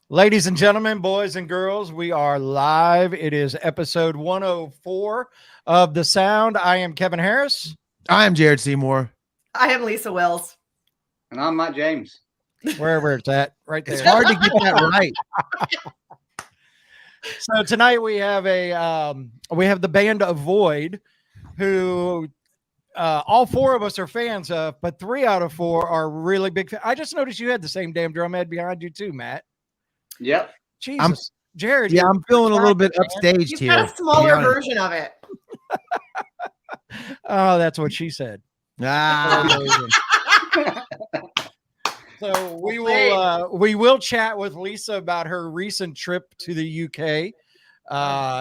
Ladies and gentlemen, boys and girls, we are live. It is episode 104 of The Sound. I am Kevin Harris. I'm Jared Seymour. I am Lisa Wills. And I'm Matt James. Wherever it's at, right there. It's hard to get that right. So tonight we have the band Avoid, who all four of us are fans of, but 3 out of 4 are really big fans. I just noticed you had the same damn drum head behind you too, Matt. Yep. Jesus, Jared. Yeah, I'm feeling a little bit man. upstaged You've here. got a smaller version of it. Oh, that's what she said. Ah, So we will chat with Lisa about her recent trip to the UK.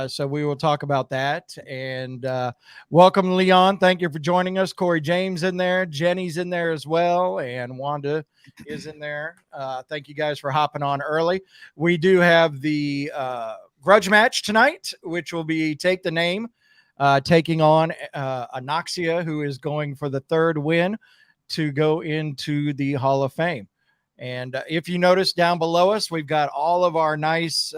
So we will talk about that. And welcome, Leon. Thank you for joining us. Corey James in there, Jenny's in there as well, and Wanda is in there. Thank you guys for hopping on early. We do have the grudge match tonight, which will be Take the Name, taking on Anoxia, who is going for the 3rd win to go into the Hall of Fame. And if you notice down below us, we've got all of our nice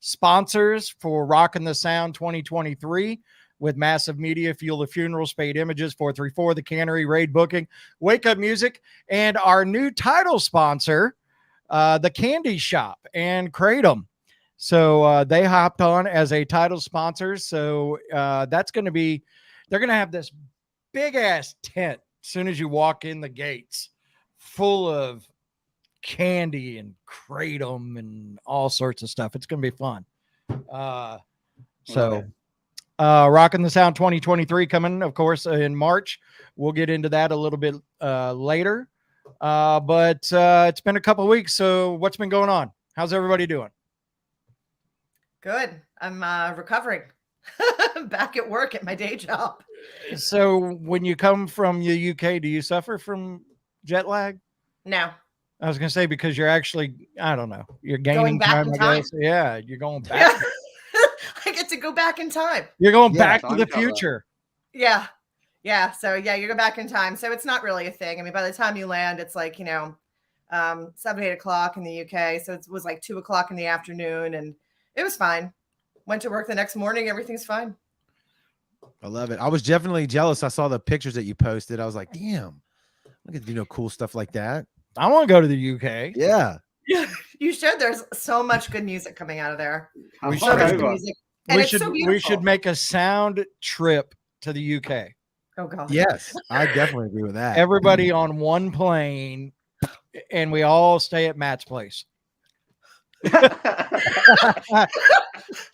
sponsors for Rockin' the Sound 2023 with Massive Media, Fuel the Funeral, Spade Images, 434, The Cannery, Raid Booking, Wake Up Music, and our new title sponsor, The Candy Shop and Kratom. So they hopped on as a title sponsor. So that's going to be, they're going to have this big ass tent as soon as you walk in the gates, full of candy and kratom and all sorts of stuff. It's going to be fun. Rockin' the Sound 2023 coming, of course, in March. We'll get into that a little bit later. But it's been a couple of weeks. So what's been going on? How's everybody doing? Good. I'm recovering. Back at work at my day job. So when you come from the UK, do you suffer from jet lag? No. I was going to say, because you're actually, I don't know, you're gaining back in time. I guess. Yeah, you're going back. Yeah. I get to go back in time. You're going Yeah, back to time the travel. future. Yeah. Yeah. So yeah, you go back in time. So it's not really a thing. I mean, by the time you land, it's like, 7, 8 o'clock in the UK. So it was like 2 o'clock in the afternoon, and it was fine. Went to work the next morning. Everything's fine. I love it. I was definitely jealous. I saw the pictures that you posted. I was like, damn, look at cool stuff like that. I want to go to the UK. Yeah. You should. There's so much good music coming out of there. We So much good over. music. And We it's should so we beautiful. should make a sound trip to the UK. Oh God. Yes, I definitely agree with that. Everybody on one plane, and we all stay at Matt's place. Can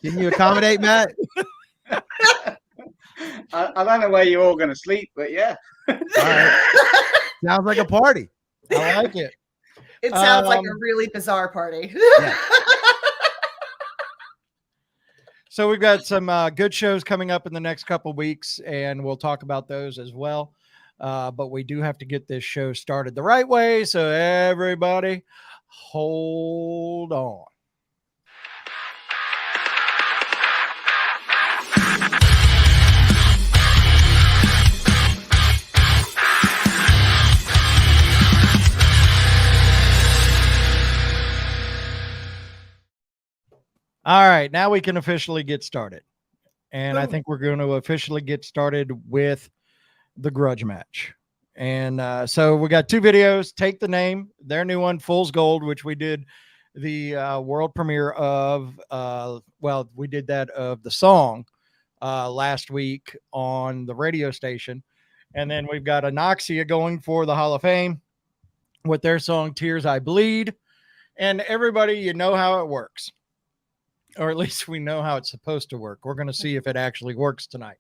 you accommodate, Matt? I don't know where you're all going to sleep, but yeah. All right. Sounds like a party. I like it. It sounds like a really bizarre party. Yeah. So we've got some good shows coming up in the next couple weeks, and we'll talk about those as well. But we do have to get this show started the right way. So everybody, hold on. All right, now we can officially get started. And I Boom. think we're going to officially get started with the grudge match. And so we got 2 videos. Take the Name, their new one, Fool's Gold, which we did the world premiere of. We did that of the song last week on the radio station. And then we've got Anoxia going for the Hall of Fame with their song Tears I Bleed. And everybody, you know how it works. Or at least we know how it's supposed to work. We're going to see if it actually works tonight.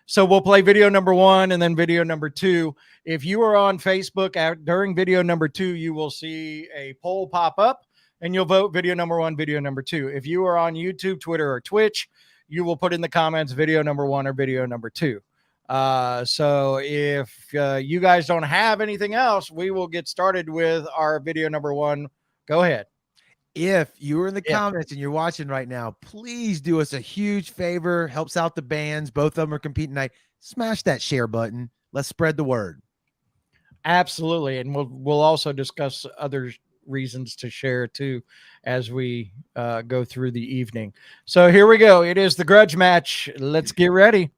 So we'll play video number 1 and then video number 2. If you are on Facebook during video number 2, you will see a poll pop up and you'll vote video number 1, video number 2. If you are on YouTube, Twitter, or Twitch, you will put in the comments video number 1 or video number 2. So if you guys don't have anything else, we will get started with our video number 1. Go ahead. If you're in the comments and you're watching right now, please do us a huge favor. Helps out the bands. Both of them are competing tonight. Smash that share button. Let's spread the word. Absolutely. And we'll also discuss other reasons to share too as we go through the evening. So here we go. It is the grudge match. Let's get ready.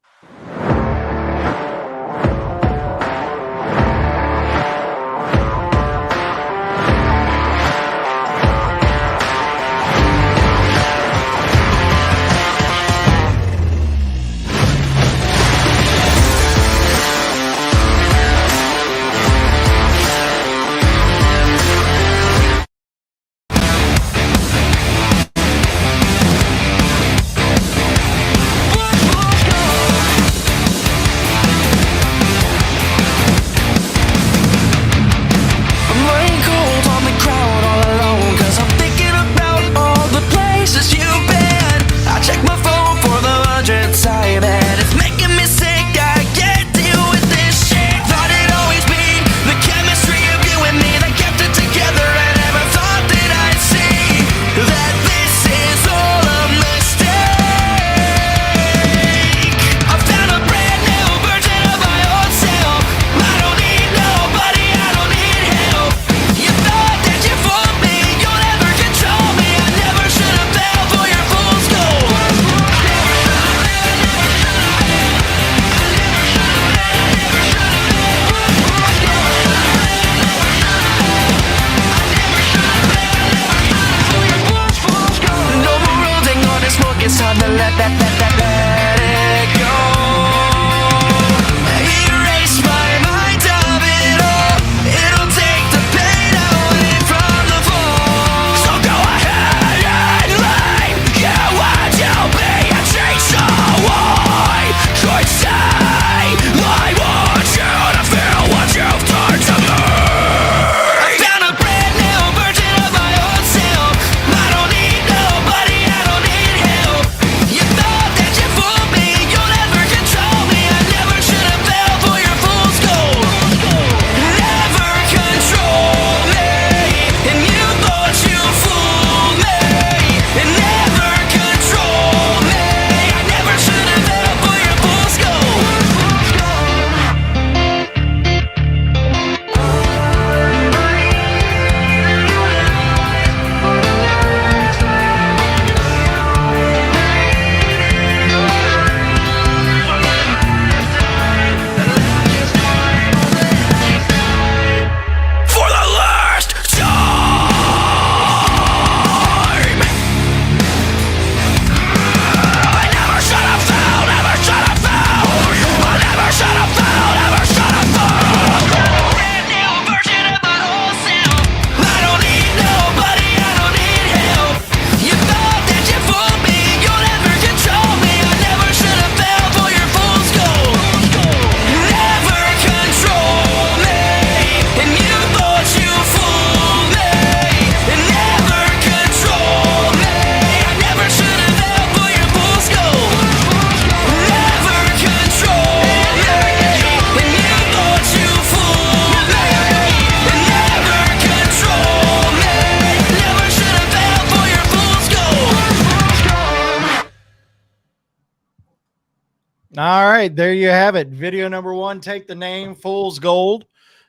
All right, there you have it. Video number one, Take the Name, Fool's Gold.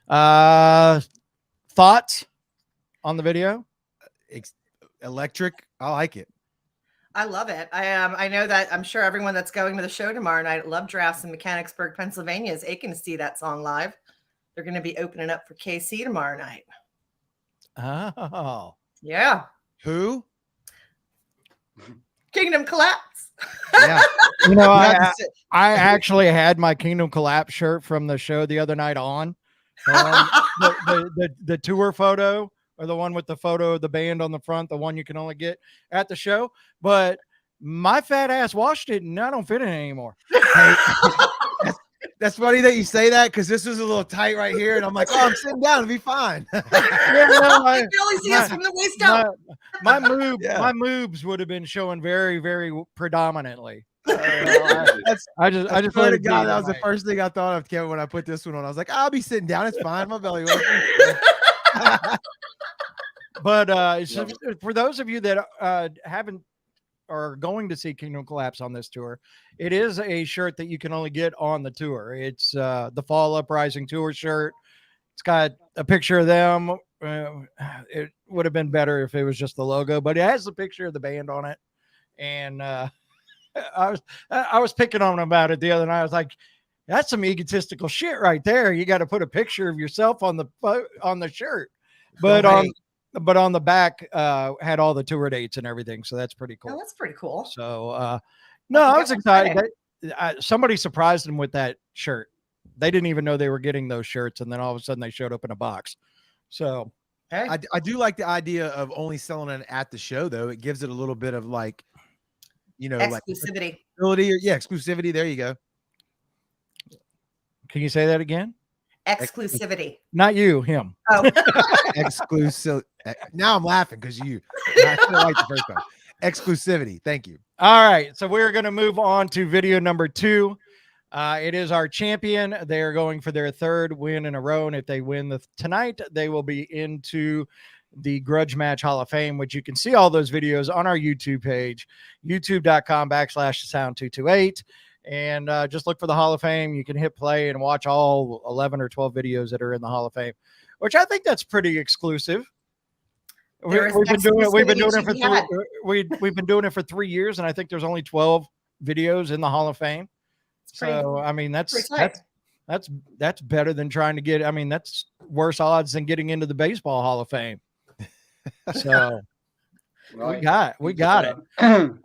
Thoughts on the video? Electric. I like it. I love it. I know that I'm sure everyone that's going to the show tomorrow night at Love Drafts in Mechanicsburg, Pennsylvania is aching to see that song live. They're going to be opening up for KC tomorrow night. Oh. Yeah. Who? Kingdom Collapse. Yeah. You know, I actually had my Kingdom Collapse shirt from the show the other night on. The tour photo, or the one with the photo of the band on the front, the one you can only get at the show. But my fat ass washed it and I don't fit in it anymore. That's funny that you say that, because this is a little tight right here, and I'm like, oh, I'm sitting down, it'll be fine. You can only see us from the waist up. My moobs would have been showing very, very predominantly. I just swear to God, that was the first thing I thought of, Kevin, when I put this one on. I was like, I'll be sitting down, it's fine, my belly works. But so for those of you that haven't are going to see Kingdom Collapse on this tour, it is a shirt that you can only get on the tour. It's the Fall Uprising tour shirt. It's got a picture of them it would have been better if it was just the logo, but it has the picture of the band on it. And I was picking on him about it the other night. I was like, that's some egotistical shit right there. You got to put a picture of yourself on the shirt, but on the back had all the tour dates and everything. So that's pretty cool. Oh, that's pretty cool. So no, I was excited. Somebody surprised him with that shirt. They didn't even know they were getting those shirts, and then all of a sudden they showed up in a box. So Hey. I do like the idea of only selling it at the show, though. It gives it a little bit of like, Exclusivity. Exclusivity. There you go. can you say that again? Exclusivity. Not you, him. Oh, Exclusive. Now I'm laughing because I feel like the first time. Exclusivity. Thank you. All right. So we're going to move on to video number 2. It is our champion. They are going for their 3rd win in a row. And if they win tonight, they will be into the Grudge Match Hall of Fame, which you can see all those videos on our YouTube page, youtube.com/sound228. And just look for the Hall of Fame. You can hit play and watch all 11 or 12 videos that are in the Hall of Fame, which I think that's pretty exclusive. We've been doing it for 3 years, and I think there's only 12 videos in the Hall of Fame. So I mean, that's better than trying to get. I mean, that's worse odds than getting into the Baseball Hall of Fame. So Right. we got it.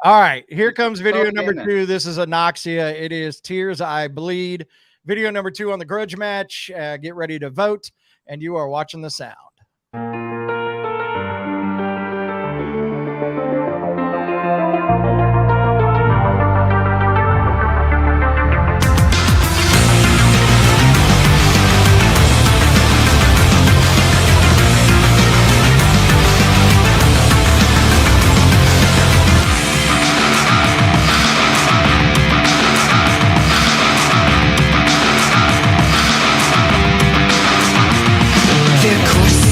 All right, here comes video number 2. This is Anoxia. It is Tears I Bleed. Video number 2 on the Grudge Match. Get ready to vote, and you are watching the sound. Of course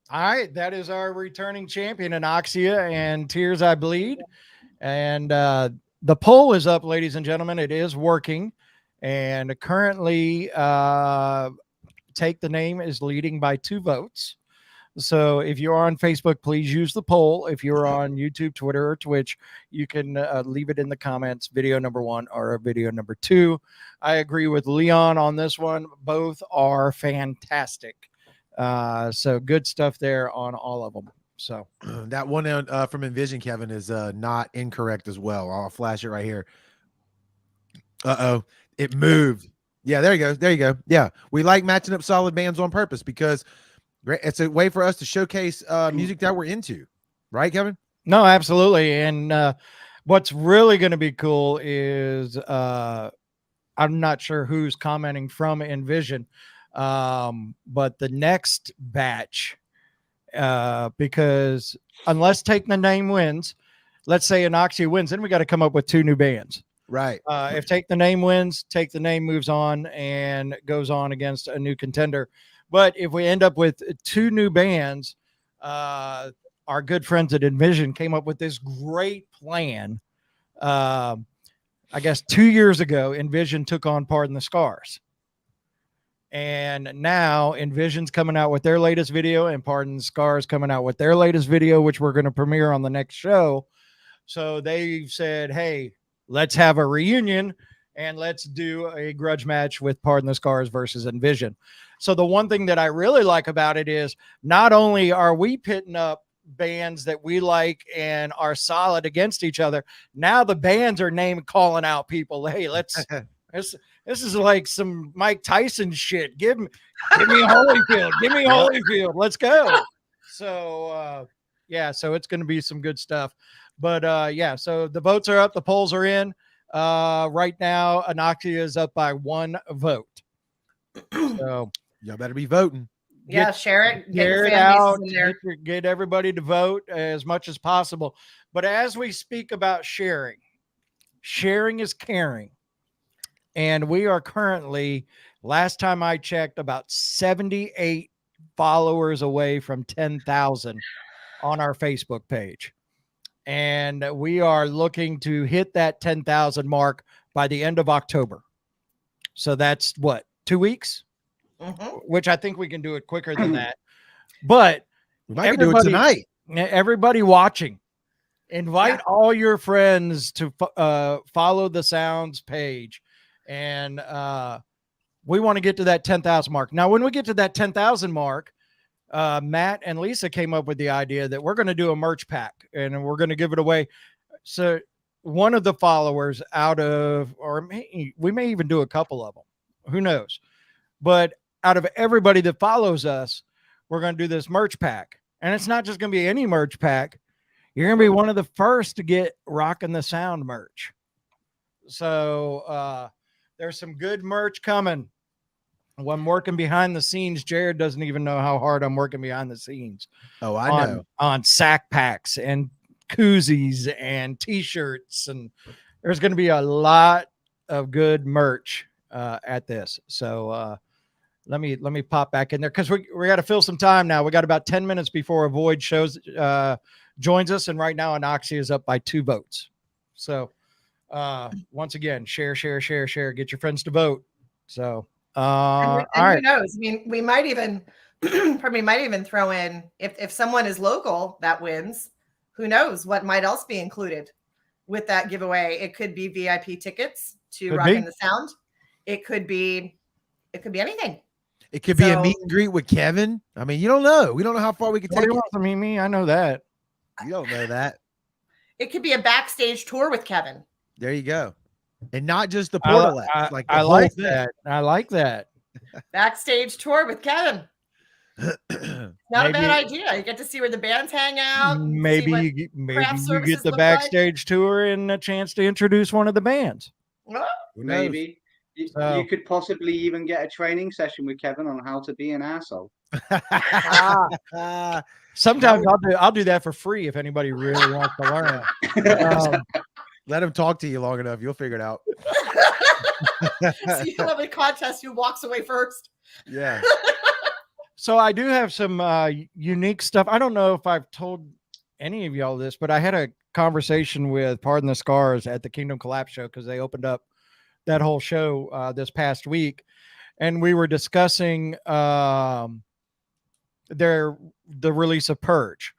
All right, that is our returning champion, Anoxia and Tears I Bleed. And the poll is up, ladies and gentlemen. It is working. And currently, Take the Name is leading by 2 votes. So if you're on Facebook, please use the poll. If you're on YouTube, Twitter, or Twitch, you can leave it in the comments, video number 1 or video number 2. I agree with Leon on this one. Both are fantastic. So good stuff there on all of them. So that one from Envision, Kevin, is not incorrect as well. I'll flash it right here. It moved. Yeah, there you go. There you go. Yeah, we like matching up solid bands on purpose because it's a way for us to showcase music that we're into. Right, Kevin? No, absolutely. And what's really going to be cool is I'm not sure who's commenting from Envision, but the next batch, because unless Take the Name wins, let's say Anoxia wins, then we got to come up with 2 new bands. Right. If Take the Name wins, Take the Name moves on and goes on against a new contender. But if we end up with 2 new bands, our good friends at Envision came up with this great plan. I guess 2 years ago, Envision took on Pardon the Scars. And now Envision's coming out with their latest video and Pardon the Scars coming out with their latest video, which we're going to premiere on the next show. So they've said, hey, let's have a reunion and let's do a grudge match with Pardon the Scars versus Envision. So the one thing that I really like about it is not only are we pitting up bands that we like and are solid against each other, now the bands are calling out people. Hey, let's this is like some Mike Tyson shit. Give me Holyfield. Give me Holyfield. Let's go. So yeah, so it's going to be some good stuff. But yeah, so the votes are up, the polls are in. Right now, Anoxia is up by 1 vote. So y'all better be voting. Yeah, share it. Share it out. Get everybody to vote as much as possible. But as we speak about sharing is caring. And we are currently, last time I checked, about 78 followers away from 10,000 on our Facebook page. And we are looking to hit that 10,000 mark by the end of October. So that's what, 2 weeks? Which I think we can do it quicker than that. But we might do it tonight. Everybody watching, invite all your friends to follow the Sounds page. And we want to get to that 10,000 mark. Now, when we get to that 10,000 mark, Matt and Lisa came up with the idea that we're going to do a merch pack and we're going to give it away. So one of the followers we may even do a couple of them, who knows, but out of everybody that follows us, we're going to do this merch pack. And it's not just going to be any merch pack. You're going to be one of the first to get Rockin' the Sound merch. So there's some good merch coming. When I'm working behind the scenes, Jared doesn't even know how hard I'm working behind the scenes. Oh, I know. On sack packs and koozies and t-shirts. And there's going to be a lot of good merch at this. So let me pop back in there because we got to fill some time now. We got about 10 minutes before Avoid joins us. And right now, Anoxia is up by 2 votes. So once again, share, get your friends to vote. So all right. Who knows? I mean, we might even throw in if someone is local that wins, who knows what might else be included with that giveaway. It could be VIP tickets to Rockin' the Sound. It could be anything. It could be a meet and greet with Kevin. I mean, you don't know. We don't know how far we can take it. I mean, me, I know that. You don't know that. It could be a backstage tour with Kevin. There you go. And not just the portal. I like that. I like that. Backstage tour with Kevin. Not a bad idea. You get to see where the bands hang out. Maybe you get the backstage tour and a chance to introduce one of the bands. Well, maybe you could possibly even get a training session with Kevin on how to be an asshole. Sometimes I'll do that for free if anybody really wants to learn. Let him talk to you long enough. You'll figure it out. So you'll have a contest who walks away first. Yeah. So I do have some unique stuff. I don't know if I've told any of y'all this, but I had a conversation with Pardon the Scars at the Kingdom Collapse show because they opened up that whole show this past week, and we were discussing the release of Purge.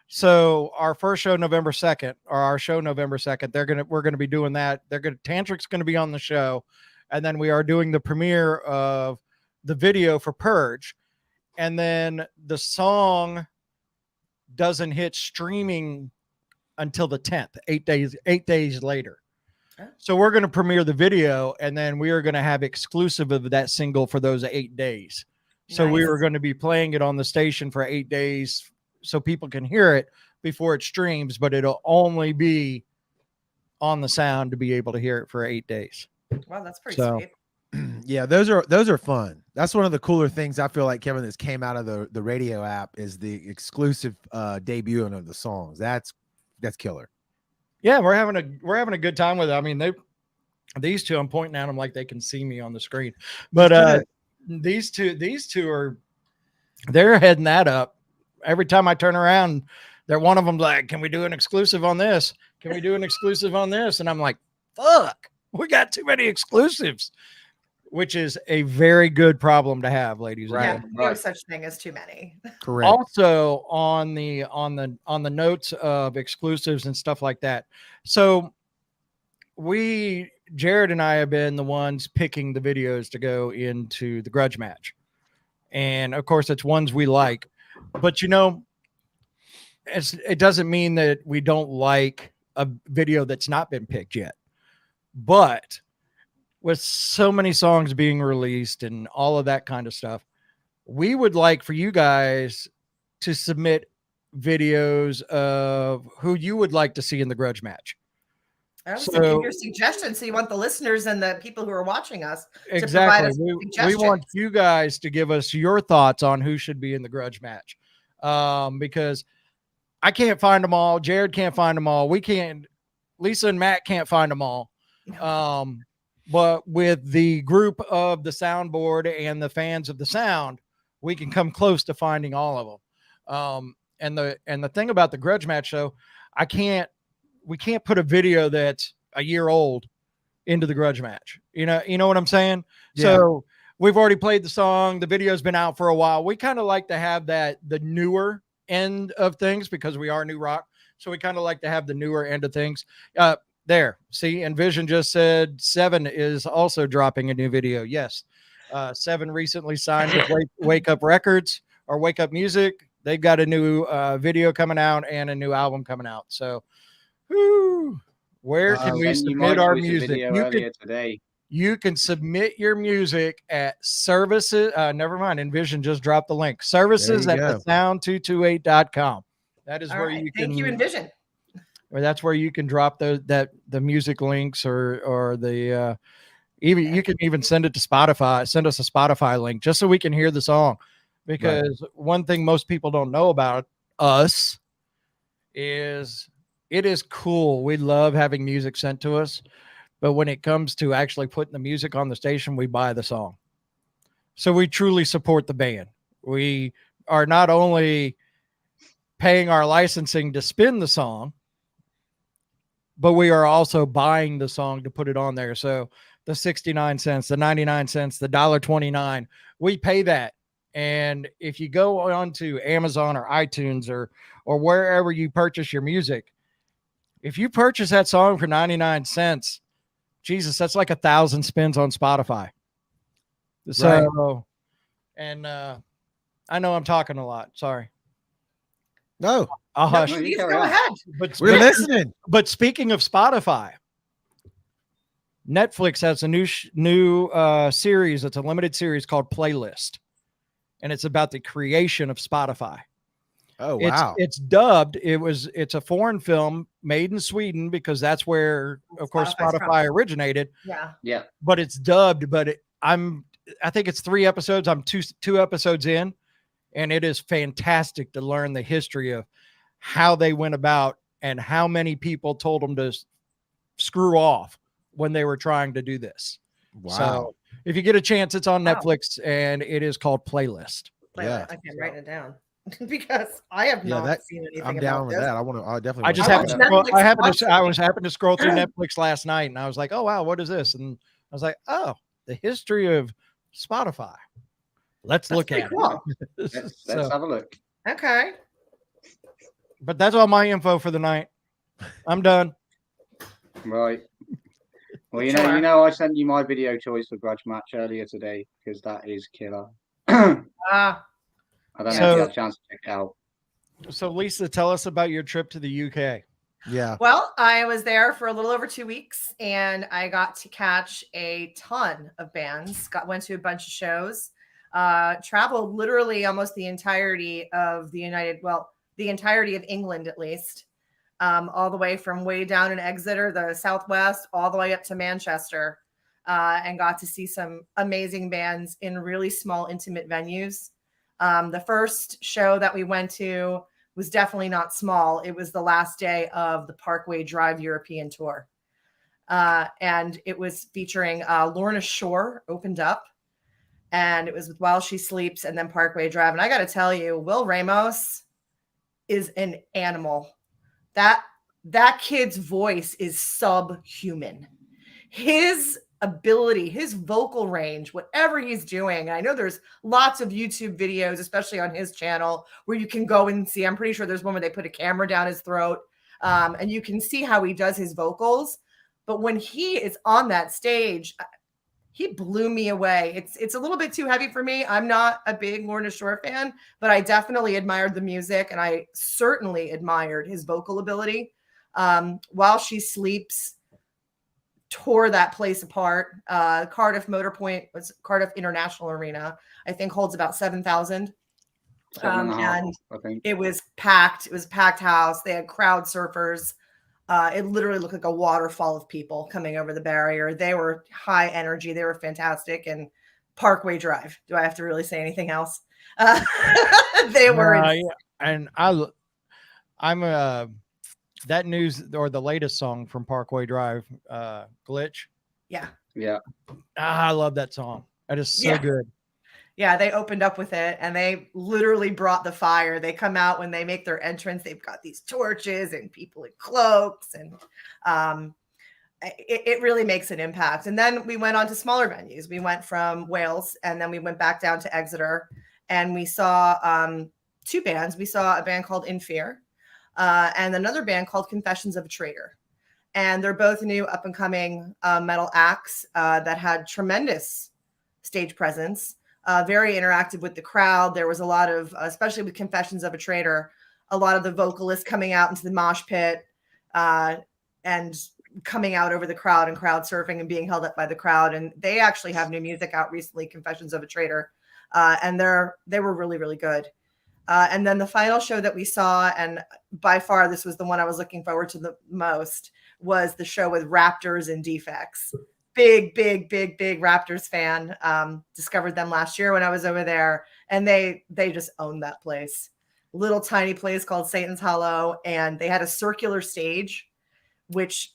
So our first show November 2nd, or our show November 2nd, we're gonna be doing that. Tantric's gonna be on the show, and then we are doing the premiere of the video for Purge, and then the song doesn't hit streaming until the 10th, 8 days later. So we're going to premiere the video, and then we are going to have exclusive of that single for those 8 days. So we were going to be playing it on the station for 8 days so people can hear it before it streams, but it'll only be on the sound to be able to hear it for 8 days. Wow, that's pretty sweet. Yeah, those are fun. That's one of the cooler things I feel like, Kevin, that's came out of the radio app is the exclusive debuting of the songs. That's killer. Yeah, we're having a good time with it. I mean, these two, I'm pointing at them like they can see me on the screen, but these two they're heading that up. Every time I turn around, one of them's like, "Can we do an exclusive on this? Can we do an exclusive on this?" And I'm like, "Fuck, we got too many exclusives," which is a very good problem to have, ladies. Yeah, and no such thing as too many. Correct. Also on the notes of exclusives and stuff like that. So Jared and I have been the ones picking the videos to go into the grudge match. And of course it's ones we like, but it doesn't mean that we don't like a video that's not been picked yet. But with so many songs being released and all of that kind of stuff, we would like for you guys to submit videos of who you would like to see in the grudge match. I was thinking your suggestions. So you want the listeners and the people who are watching us to provide us we want you guys to give us your thoughts on who should be in the grudge match. Because I can't find them all. Jared can't find them all. Lisa and Matt can't find them all. But with the group of the soundboard and the fans of the sound, we can come close to finding all of them. And the thing about the grudge match show, we can't put a video that's a year old into the grudge match. You know what I'm saying? Yeah. So we've already played the song. The video's been out for a while. We kind of like to have the newer end of things because we are new rock. So we kind of like to have the newer end of things. There, see, Envision just said Seven is also dropping a new video. Yes. Seven recently signed with Wake Up Records or Wake Up Music. They've got a new video coming out and a new album coming out. So, where can we submit our music? You can submit your music at services. Never mind. Envision just dropped the link. Services at thesound228.com. That is where you can. Thank you, Envision. Or that's where you can drop the music links or the even you can even send it to Spotify. Send us a Spotify link just so we can hear the song, because one thing most people don't know about us is it is cool. We love having music sent to us, but when it comes to actually putting the music on the station, we buy the song. So we truly support the band. We are not only paying our licensing to spin the song, but we are also buying the song to put it on there. So the 69 cents, the 99 cents, the $1.29, we pay that. And if you go on to Amazon or iTunes or wherever you purchase your music, if you purchase that song for 99 cents, Jesus, that's like 1,000 spins on Spotify. So, and I know I'm talking a lot. Sorry. No. I'll hush. Please go ahead. But we're listening. But speaking of Spotify, Netflix has a new series. It's a limited series called Playlist, and it's about the creation of Spotify. Oh wow! It's dubbed. It's a foreign film made in Sweden because that's where, of course, Spotify originated. Yeah. But it's dubbed. But I think it's 3 episodes. I'm two episodes in, and it is fantastic to learn the history of how they went about and how many people told them to screw off when they were trying to do this. Wow. So if you get a chance, it's on Netflix and it is called Playlist. Wait, Yeah. okay, I'm writing it down because I have Yeah, not seen anything I'm about down with this. that. I definitely. I just I happened watched to scroll, Netflix I watch happened to scroll through Netflix last night, and I was like, oh wow, what is this? And I was like, oh, the history of Spotify. Let's That's look pretty at cool. it. Let's So, have a look. Okay. but that's all my info for the night. I'm done. Right. Well, Sure. I sent you my video choice for Grudge Match earlier today because that is killer. I Ah, don't know if So- you had a chance to check it out. So Lisa, tell us about your trip to the UK. Yeah. well, I was there for a little over 2 weeks, and I got to catch a ton of bands. Went to a bunch of shows. Traveled literally almost the entirety of the entirety of England, at least. All the way from way down in Exeter, the Southwest, all the way up to Manchester, and got to see some amazing bands in really small, intimate venues. The first show that we went to was definitely not small. It was the last day of the Parkway Drive European tour. And it was featuring Lorna Shore opened up, and it was with While She Sleeps and then Parkway Drive. And I got to tell you, Will Ramos is an animal. That kid's voice is subhuman. His ability, his vocal range, whatever he's doing. And I know there's lots of YouTube videos, especially on his channel, where you can go and see. I'm pretty sure there's one where they put a camera down his throat, and you can see how he does his vocals. But when he is on that stage, he blew me away. It's a little bit too heavy for me. I'm not a big Lorna Shore fan, but I definitely admired the music, and I certainly admired his vocal ability. While She Sleeps tore that place apart. Cardiff International Arena, I think, holds about 7,000. And I think. it was packed. It was a packed house. They had crowd surfers. It literally looked like a waterfall of people coming over the barrier. They were high energy. They were fantastic. And Parkway Drive. Do I have to really say anything else? They were. Yeah, and I'm that news or the latest song from Parkway Drive, Glitch. Yeah. I love that song. That is so good. Yeah, they opened up with it, and they literally brought the fire. They come out when they make their entrance. They've got these torches and people in cloaks, and it really makes an impact. And then we went on to smaller venues. We went from Wales, and then we went back down to Exeter, and we saw two bands. We saw a band called In Fear, and another band called Confessions of a Traitor. And they're both new up-and-coming metal acts that had tremendous stage presence. Very interactive with the crowd. There was a lot of, especially with Confessions of a Traitor, a lot of the vocalists coming out into the mosh pit and coming out over the crowd and crowd surfing and being held up by the crowd. And they actually have new music out recently, Confessions of a Traitor, and they were really, really good. And then the final show that we saw, and by far this was the one I was looking forward to the most, was the show with Raptors and Defects. Big Raptors fan. Discovered them last year when I was over there, and they just owned that place. Little tiny place called Satan's Hollow, and they had a circular stage, which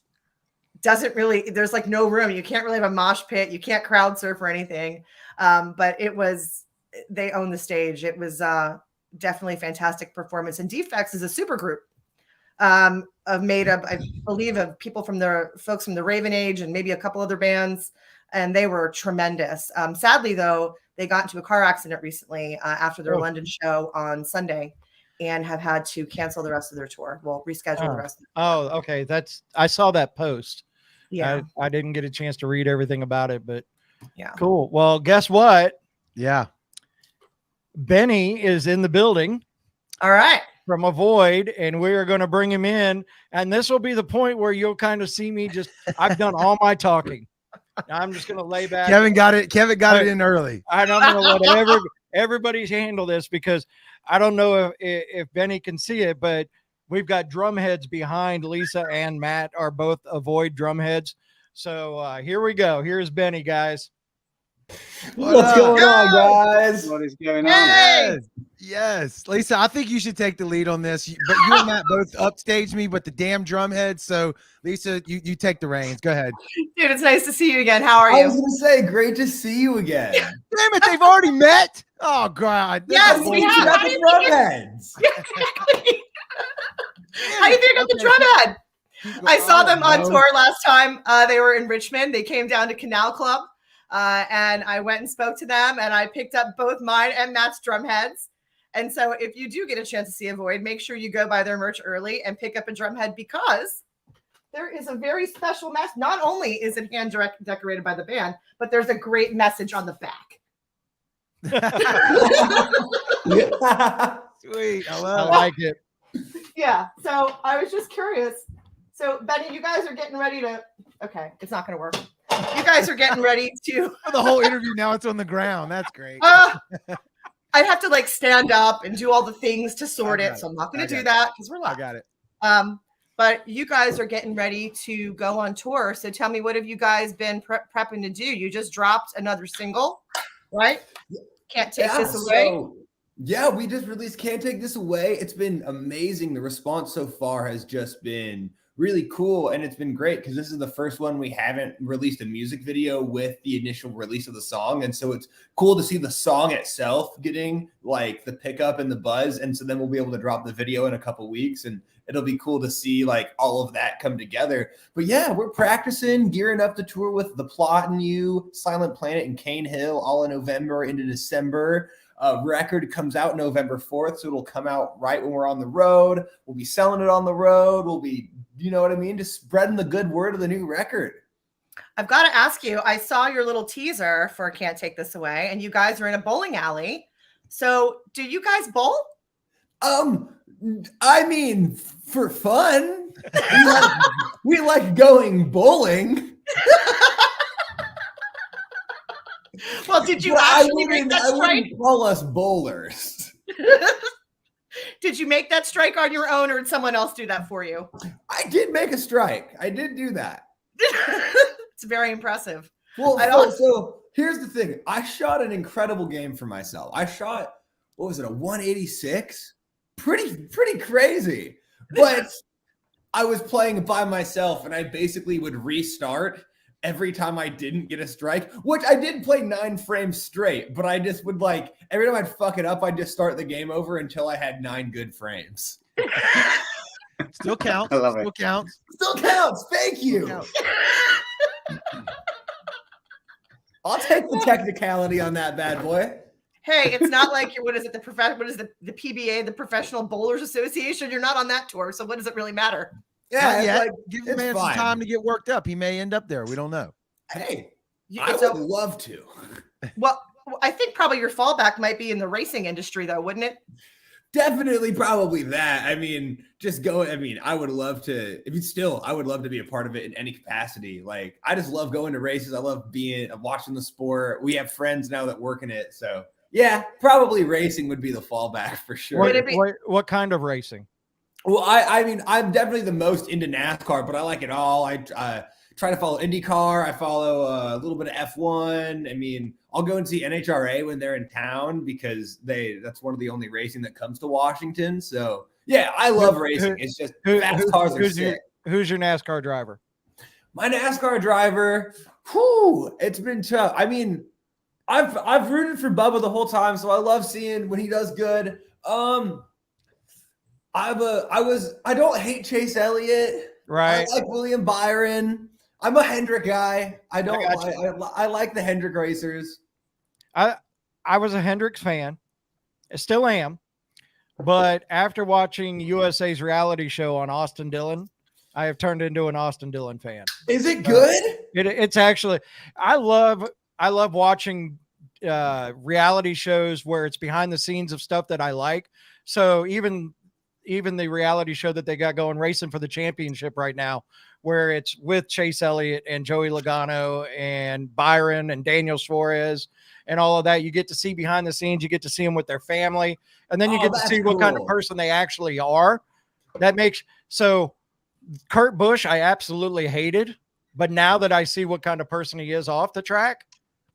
doesn't really, there's like no room. You can't really have a mosh pit. You can't crowd surf or anything. But they owned the stage. It was definitely a fantastic performance. And Defects is a super group made up, I believe, of people from the folks from the Raven Age and maybe a couple other bands, and they were tremendous. Sadly, though, they got into a car accident recently after their London show on Sunday, and have had to cancel the rest of their tour. Well, reschedule the rest of the tour. Oh, okay. I saw that post. Yeah. I didn't get a chance to read everything about it, but yeah. Cool. Well, guess what? Yeah. Benny is in the building. All right. From Avoid, and we are going to bring him in, and this will be the point where you'll kind of see me I've done all my talking. I'm just going to lay back. Kevin got it in early. I'm going to let everybody handle this, because I don't know if Benny can see it, but we've got drum heads behind. Lisa and Matt are both Avoid drum heads. So here we go. Here's Benny, guys. What's going on, guys? What is going Hey! on? Yes, Lisa, I think you should take the lead on this. But you and Matt both upstage me, but the damn drum head. So, Lisa, you take the reins. Go ahead. Dude, it's nice to see you again. How are I you? was gonna say, great to see you again. Damn it, they've already met. Oh God. This Yes, is we bullshit. have. got How do the you drum think it- heads. How do you think I got the drum head? I saw them on no. tour last time. They were in Richmond. They came down to Canal Club, and I went and spoke to them, and I picked up both mine and Matt's drum heads. And so, if you do get a chance to see a Void, make sure you go buy their merch early and pick up a drum head because there is a very special mess. Not only is it hand decorated by the band, but there's a great message on the back. Sweet. I I love it. like it. Yeah. So I was just curious. So Benny, you guys are getting ready to. Okay, it's not going to work. You guys are getting ready to. For the whole interview now it's on the ground. That's great. I'd have to like stand up and do all the things to sort I it. got So I'm not I going to got do it. that because we're I live. got it. But you guys are getting ready to go on tour. So tell me, what have you guys been prepping to do? You just dropped another single, right? Can't take this away. So, yeah, we just released Can't Take This Away. It's been amazing. The response so far has just been really cool. And it's been great because this is the first one we haven't released a music video with the initial release of the song. And so it's cool to see the song itself getting like the pickup and the buzz. And so then we'll be able to drop the video in a couple weeks and it'll be cool to see like all of that come together. But yeah, we're practicing, gearing up to tour with The Plot and You, Silent Planet, and Cane Hill all in November into December. Record comes out November 4th, so it'll come out right when we're on the road. We'll be selling it on the road. We'll be, you know what I mean, just spreading the good word of the new record. I've got to ask you, I saw your little teaser for Can't Take This Away, and you guys are in a bowling alley. So do you guys bowl? I mean, for fun, we like going bowling. Well, did you But actually make that I strike? wouldn't call us bowlers. Did you make that strike on your own, or did someone else do that for you? I did make a strike. I did do that. It's very impressive. Well, I don't- so here's the thing. I shot an incredible game for myself. I shot, what was it, a 186? Pretty crazy. But I was playing by myself, and I basically would restart every time I didn't get a strike, which I did play 9 frames straight, but I just would like, every time I'd fuck it up, I'd just start the game over until I had 9 good frames. Still counts. I love it. Still counts. Still counts. Thank you. Counts. I'll take the technicality on that bad boy. Hey, it's not like what is it, the PBA, the Professional Bowlers Association? You're not on that tour, so what does it really matter? Yeah, Not it's yet. like, Give the it's man fine. some time to get worked up. He may end up there. We don't know. Hey, You- I so- would love to. Well, I think probably your fallback might be in the racing industry, though, wouldn't it? Definitely, probably that. I mean, just go. I mean, I would love to. If it's still, I would love to be a part of it in any capacity. Like, I just love going to races. I love watching the sport. We have friends now that work in it, so yeah, probably racing would be the fallback for sure. Would it be- What kind of racing? Well, I mean, I'm definitely the most into NASCAR, but I like it all. I try to follow IndyCar. I follow a little bit of F1. I mean, I'll go and see NHRA when they're in town because that's one of the only racing that comes to Washington. So yeah, I love racing. It's just fast cars are sick. Who's your NASCAR driver? My NASCAR driver, it's been tough. I mean, I've rooted for Bubba the whole time, so I love seeing when he does good. I don't hate Chase Elliott. Right. I like William Byron. I'm a Hendrick guy. I got like the Hendrick racers. I was a Hendricks fan. I still am. But after watching USA's reality show on Austin Dillon, I have turned into an Austin Dillon fan. Is it good? It's actually, I love watching reality shows where it's behind the scenes of stuff that I like. So even the reality show that they got going, Racing for the Championship right now, where it's with Chase Elliott and Joey Logano and Byron and Daniel Suarez and all of that, you get to see behind the scenes, you get to see them with their family, and then you get to see what kind of person they actually are. That makes, so Kurt Busch, I absolutely hated, but now that I see what kind of person he is off the track,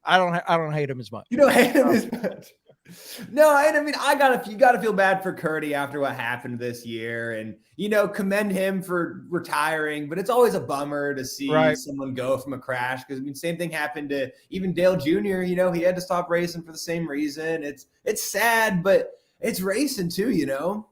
I don't hate him as much. You don't hate him as much. No, and I mean, you gotta feel bad for Curdy after what happened this year, and commend him for retiring. But it's always a bummer to see someone go from a crash, because I mean, same thing happened to even Dale Jr. He had to stop racing for the same reason. It's sad, but it's racing too.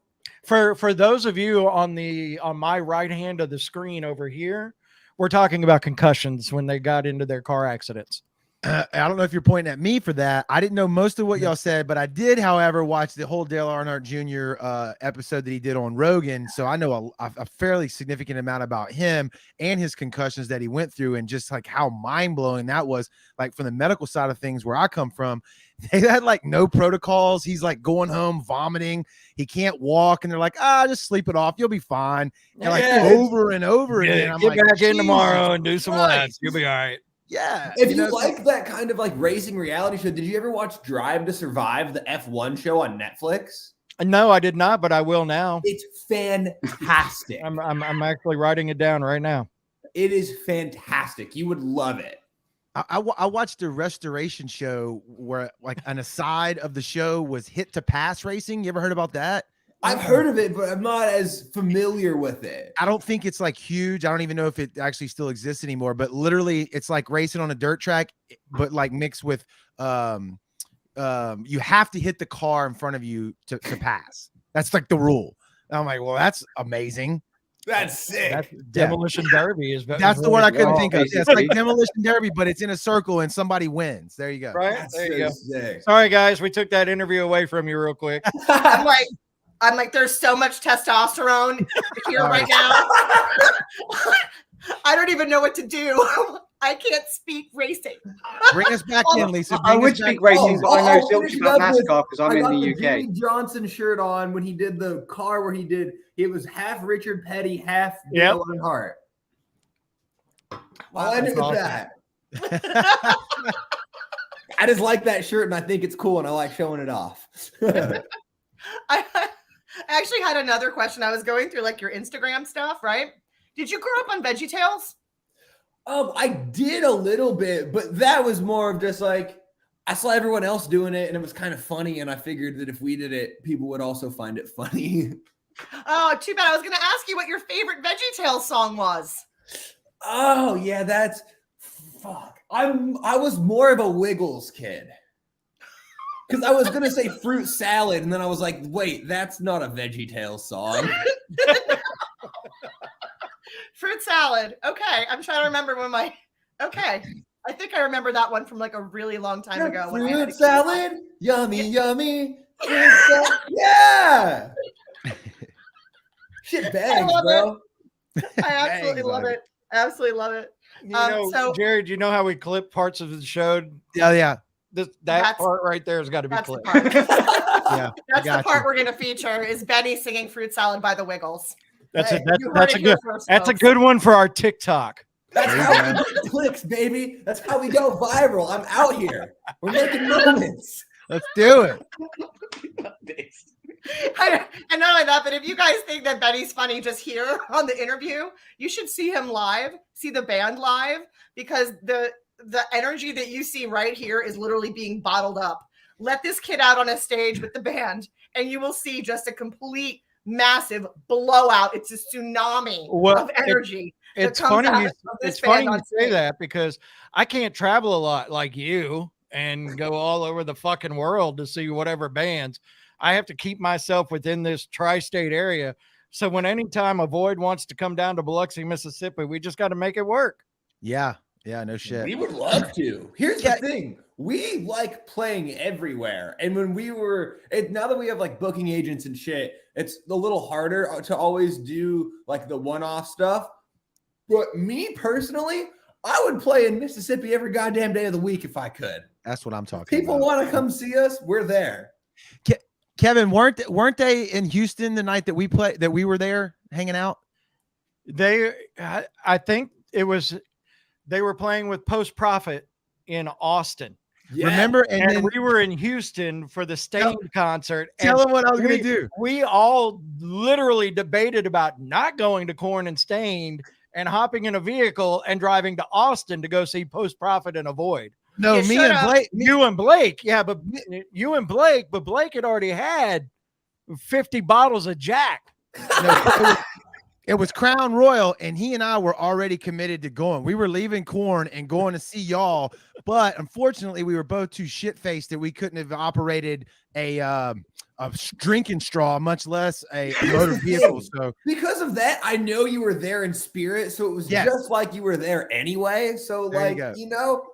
For those of you on my right hand of the screen over here, we're talking about concussions when they got into their car accidents. I don't know if you're pointing at me for that. I didn't know most of what y'all said, but I did, however, watch the whole Dale Earnhardt Jr. Episode that he did on Rogan. So I know a fairly significant amount about him and his concussions that he went through, and just like how mind blowing that was. Like from the medical side of things, where I come from, they had like no protocols. He's like going home vomiting. He can't walk, and they're like, just sleep it off. You'll be fine. And like over and over again. I'm get like, back in tomorrow and do some laps. You'll be all right. Yeah. If you like that kind of like racing reality show, did you ever watch Drive to Survive, the F1 show on Netflix? No, I did not, but I will now. It's fantastic. I'm actually writing it down right now. It is fantastic. You would love it. I watched a restoration show where like an aside of the show was hit to pass racing. You ever heard about that? I've heard of it, but I'm not as familiar with it. I don't think it's like huge. I don't even know if it actually still exists anymore, but literally it's like racing on a dirt track, but like mixed with you have to hit the car in front of you to pass. That's like the rule. And I'm like, well, that's amazing. That's sick. Demolition Derby is that's the word I couldn't think of. Yeah, it's like Demolition Derby, but it's in a circle and somebody wins. There you go. Right? That's there you go. Sick. Sorry, guys. We took that interview away from you real quick. I'm like, there's so much testosterone here right now. I don't even know what to do. I can't speak racing. Bring us back in, Lisa. I would speak racing, but I know zilch about NASCAR because I'm in the UK. Jimmy Johnson shirt on when he did the car where it was half Richard Petty, half Dale Earnhardt. I'll end it with that. I just like that shirt, and I think it's cool, and I like showing it off. I actually had another question. I was going through like your Instagram stuff, right? Did you grow up on VeggieTales? I did a little bit, but that was more of just like I saw everyone else doing it, and it was kind of funny, and I figured that if we did it, people would also find it funny. Oh, too bad. I was going to ask you what your favorite VeggieTales song was. Oh yeah, that's fuck. I was more of a Wiggles kid. Because I was going to say fruit salad, and then I was like, wait, that's not a VeggieTales song. Fruit salad. Okay. I'm trying to remember okay. I think I remember that one from like a really long time ago. Fruit salad? Yummy, yummy. Fruit salad. Yeah. Shit bangs, bro. I absolutely love it. I absolutely love it. So Jared, you know how we clip parts of the show? Yeah. That part right there has got to be clipped. Yeah, that's the part we're going to feature is Benny singing Fruit Salad by the Wiggles. That's a good one for our TikTok. That's how we get clicks, baby. That's how we go viral. I'm out here. We're making moments. Let's do it. And not only that, but if you guys think that Benny's funny just here on the interview, you should see him live, see the band live, because the energy that you see right here is literally being bottled up. Let this kid out on a stage with the band, and you will see just a complete massive blowout. It's a tsunami of energy. It's funny you say that, because I can't travel a lot like you and go all over the fucking world to see whatever bands. I have to keep myself within this tri-state area. So when anytime a Void wants to come down to Biloxi, Mississippi, we just got to make it work. Yeah, no shit. We would love to. Here's the thing. We like playing everywhere. And when now that we have like booking agents and shit, it's a little harder to always do like the one-off stuff. But me personally, I would play in Mississippi every goddamn day of the week if I could. That's what I'm talking about. People want to come see us, we're there. Kevin, weren't they in Houston the night that we were there hanging out? I think they were playing with Post Profit in Austin. Yeah. Remember? And then we were in Houston for the Stained concert. Tell them what I was going to do. We all literally debated about not going to Korn and Stained and hopping in a vehicle and driving to Austin to go see Post Profit and Avoid. No, Yeah, me shut and up. Blake. You and Blake, yeah, but you and Blake, but Blake had already had 50 bottles of Jack. No, it was Crown Royal, and he and I were already committed to going. We were leaving Corn and going to see y'all, but unfortunately, we were both too shit faced that we couldn't have operated a drinking straw, much less a motor vehicle. So because of that, I know you were there in spirit, so it was Yes. just like you were there anyway. So, There you like, go. you know,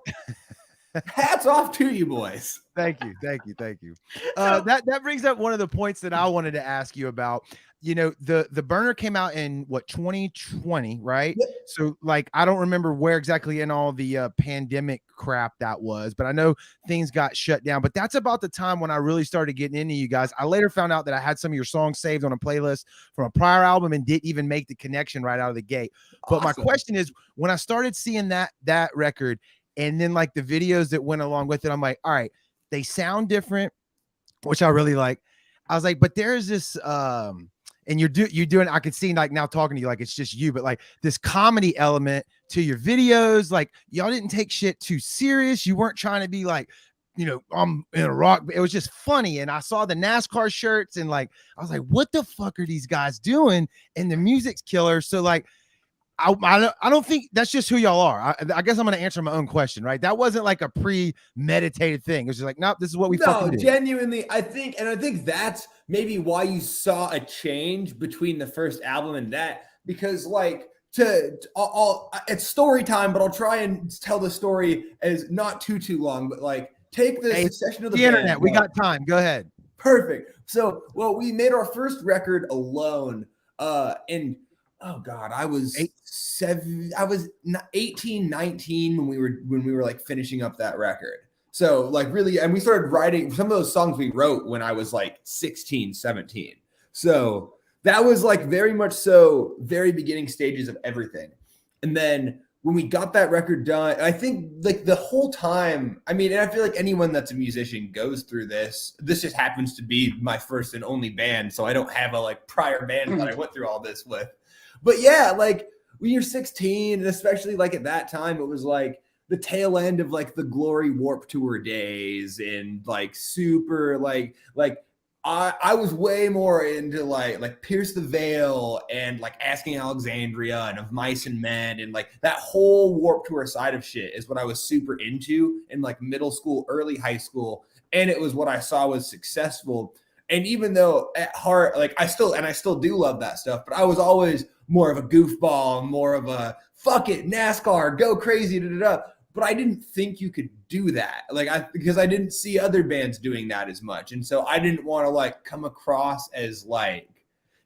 hats off to you boys. thank you. That brings up one of the points that I wanted to ask you about. You know, the burner came out in what, 2020, right? Yep. So like, I don't remember where exactly in all the pandemic crap that was, but I know things got shut down. But that's about the time when I really started getting into you guys. I later found out that I had some of your songs saved on a playlist from a prior album and didn't even make the connection right out of the gate. But my Awesome. question is, when I started seeing that record and then like the videos that went along with it, I'm like, all right, they sound different, which I really like. I was like, but there's this and you're doing, I could see like now talking to you like it's just you, but like this comedy element to your videos. Like y'all didn't take shit too serious. You weren't trying to be like, you know, I'm in a rock. It was just funny. And I saw the NASCAR shirts and like, I was like, what the fuck are these guys doing? And the music's killer. So like, I don't think that's just who y'all are. I guess I'm going to answer my own question, right? That wasn't like a premeditated thing. It was just like, nope, this is what we fucking do. Genuinely, I think that's maybe why you saw a change between the first album and that, because like it's story time, but I'll try and tell the story as not too long, but like take the succession of the band, internet. We got time. Go ahead. Perfect. So, well, we made our first record alone, and oh God, I was 18, 19 when we were like finishing up that record. So like really, and we started writing some of those songs we wrote when I was like 16, 17. So that was like very much so very beginning stages of everything. And then when we got that record done, I think like the whole time, I mean, and I feel like anyone that's a musician goes through this. This just happens to be my first and only band. So I don't have a like prior band that I went through all this with. But yeah, like when you're 16, and especially like at that time, it was like the tail end of like the Glory Warped Tour days, and like super like I was way more into like Pierce the Veil and like Asking Alexandria and Of Mice and Men, and like that whole Warped Tour side of shit is what I was super into in like middle school, early high school, and it was what I saw was successful. And even though at heart, like I still do love that stuff, but I was always more of a goofball, more of a fuck it, NASCAR, go crazy, but I didn't think you could do that. Because I didn't see other bands doing that as much. And so I didn't want to like come across as like,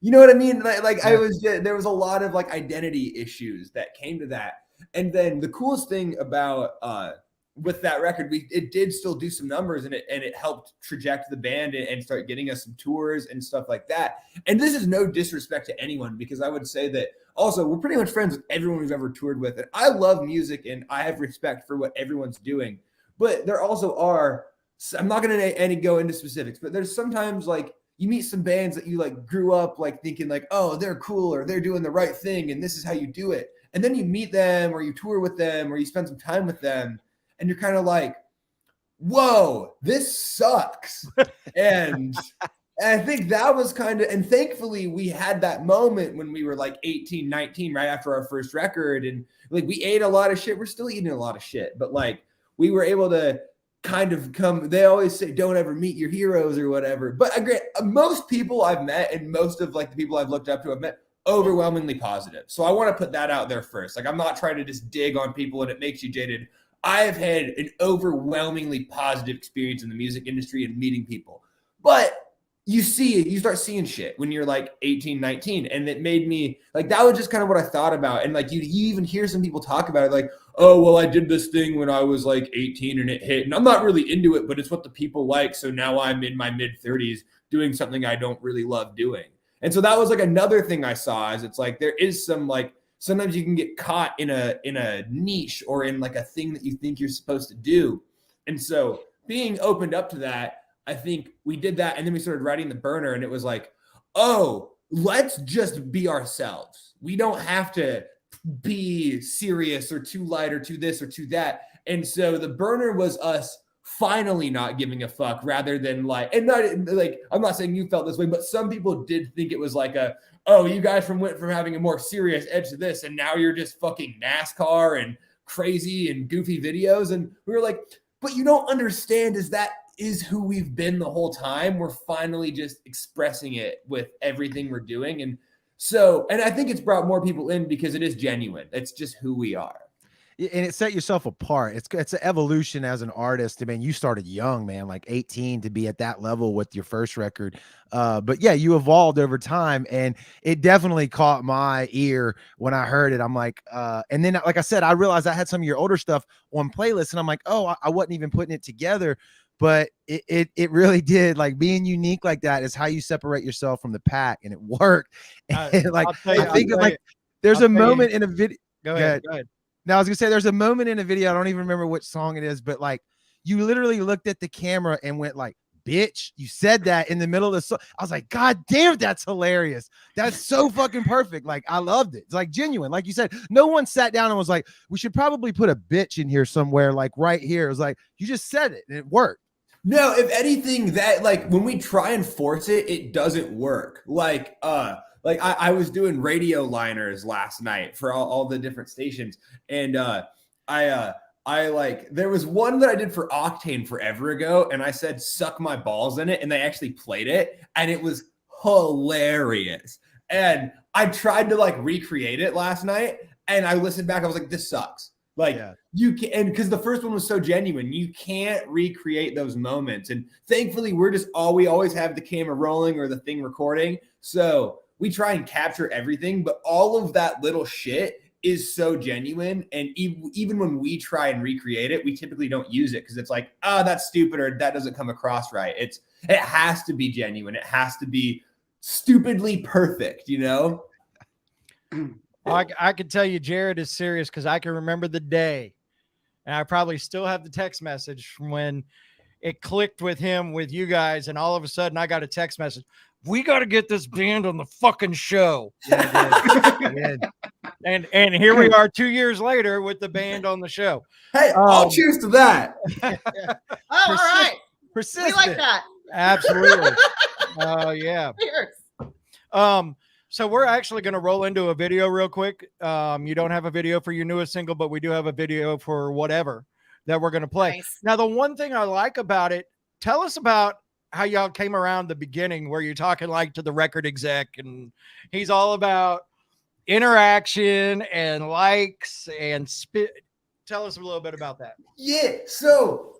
you know what I mean? There was a lot of like identity issues that came to that. And then the coolest thing about, with that record, it did still do some numbers, and it helped traject the band and start getting us some tours and stuff like that. And this is no disrespect to anyone, because I would say that also we're pretty much friends with everyone we've ever toured with. And I love music and I have respect for what everyone's doing. But there also are, I'm not going to go into specifics, but there's sometimes like you meet some bands that you like grew up like thinking like, oh, they're cool or they're doing the right thing and this is how you do it. And then you meet them or you tour with them or you spend some time with them, and you're kind of like, whoa, this sucks. And I think that was kind of, and thankfully we had that moment when we were like 18, 19, right after our first record. And like, we ate a lot of shit. We're still eating a lot of shit, but like we were able to kind of they always say, don't ever meet your heroes or whatever. But most people I've met and most of like the people I've looked up to, I've met overwhelmingly positive. So I want to put that out there first. Like, I'm not trying to just dig on people and it makes you jaded. I have had an overwhelmingly positive experience in the music industry and meeting people. But you start seeing shit when you're like 18, 19. And it made me like, that was just kind of what I thought about. And like, you even hear some people talk about it like, oh, well, I did this thing when I was like 18 and it hit. And I'm not really into it, but it's what the people like. So now I'm in my mid 30s doing something I don't really love doing. And so that was like another thing I saw, is it's like, there is some like, sometimes you can get caught in a niche or in like a thing that you think you're supposed to do. And so being opened up to that, I think we did that. And then we started writing The Burner, and it was like, oh, let's just be ourselves. We don't have to be serious or too light or too this or too that. And so the burner was us finally not giving a fuck rather than like, and not like, I'm not saying you felt this way, but some people did think it was like oh, you guys went from having a more serious edge to this, and now you're just fucking NASCAR and crazy and goofy videos. And we were like, but you don't understand that is who we've been the whole time. We're finally just expressing it with everything we're doing. And so, and I think it's brought more people in because it is genuine. It's just who we are. And it set yourself apart. It's an evolution as an artist. I mean, you started young, man, like 18 to be at that level with your first record. But yeah, you evolved over time, and it definitely caught my ear when I heard it. I'm like, and then like I said, I realized I had some of your older stuff on playlists, and I'm like, oh, I wasn't even putting it together. But it really did. Like, being unique like that is how you separate yourself from the pack, and it worked. And like, I think like there's a moment in a video. Go ahead. Now, I was gonna say there's a moment in a video, I don't even remember which song it is, but like you literally looked at the camera and went like, bitch, you said that in the middle of the song. I was like, God damn, that's hilarious. That's so fucking perfect. Like, I loved it. It's like genuine. Like you said, no one sat down and was like, we should probably put a bitch in here somewhere, like right here. It was like, you just said it and it worked. No, if anything, that like when we try and force it, it doesn't work. Like I was doing radio liners last night for all the different stations. And I like, there was one that I did for Octane forever ago, and I said, suck my balls in it. And they actually played it, and it was hilarious. And I tried to like recreate it last night, and I listened back. I was like, this sucks. Like, yeah. You can, and because the first one was so genuine, you can't recreate those moments. And thankfully, we always have the camera rolling or the thing recording. So we try and capture everything, but all of that little shit is so genuine. And even when we try and recreate it, we typically don't use it because it's like, oh, that's stupid, or that doesn't come across right. It has to be genuine. It has to be stupidly perfect, you know? I can tell you Jared is serious because I can remember the day, and I probably still have the text message from when it clicked with him, with you guys, and all of a sudden I got a text message. We got to get this band on the fucking show. And here we are 2 years later with the band on the show. Hey, I'll cheers to that. All right. Persistent. We like that. Absolutely. Oh, yeah. Cheers. So we're actually going to roll into a video real quick. You don't have a video for your newest single, but we do have a video for whatever that we're going to play. Nice. Now, the one thing I like about it, tell us about how y'all came around the beginning where you're talking like to the record exec, and he's all about interaction and likes and spit. Tell us a little bit about that. Yeah. So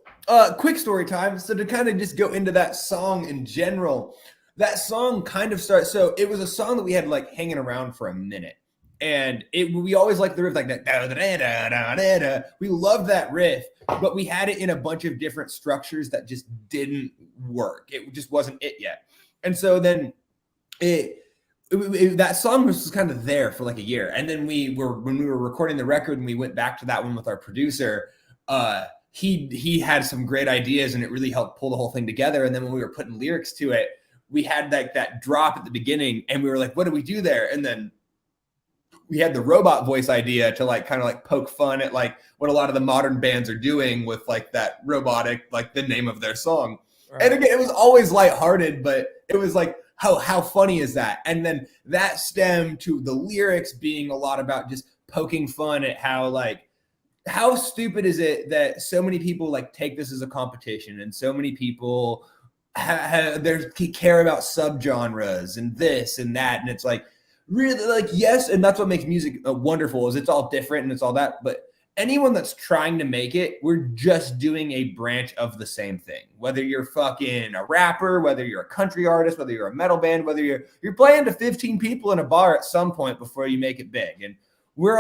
quick story time. So to kind of just go into that song in general, that song kind of starts. So it was a song that we had like hanging around for a minute, and we always liked the riff like that. Da, da, da, da, da, da, da. We loved that riff, but we had it in a bunch of different structures that just didn't work. It just wasn't it yet. And so then that song was kind of there for like a year. And then when we were recording the record and we went back to that one with our producer, he had some great ideas, and it really helped pull the whole thing together. And then when we were putting lyrics to it, we had like that drop at the beginning, and we were like, what do we do there? And then we had the robot voice idea to like kind of like poke fun at like what a lot of the modern bands are doing with like that robotic, like the name of their song. Right. And again, it was always lighthearted, but it was like, how funny is that? And then that stemmed to the lyrics being a lot about just poking fun at how stupid is it that so many people like take this as a competition, and so many people care about subgenres and this and that. And it's like, really, like, yes, and that's what makes music wonderful, is it's all different and it's all that. But anyone that's trying to make it, we're just doing a branch of the same thing. Whether you're fucking a rapper, whether you're a country artist, whether you're a metal band, whether you're playing to 15 people in a bar at some point before you make it big. And we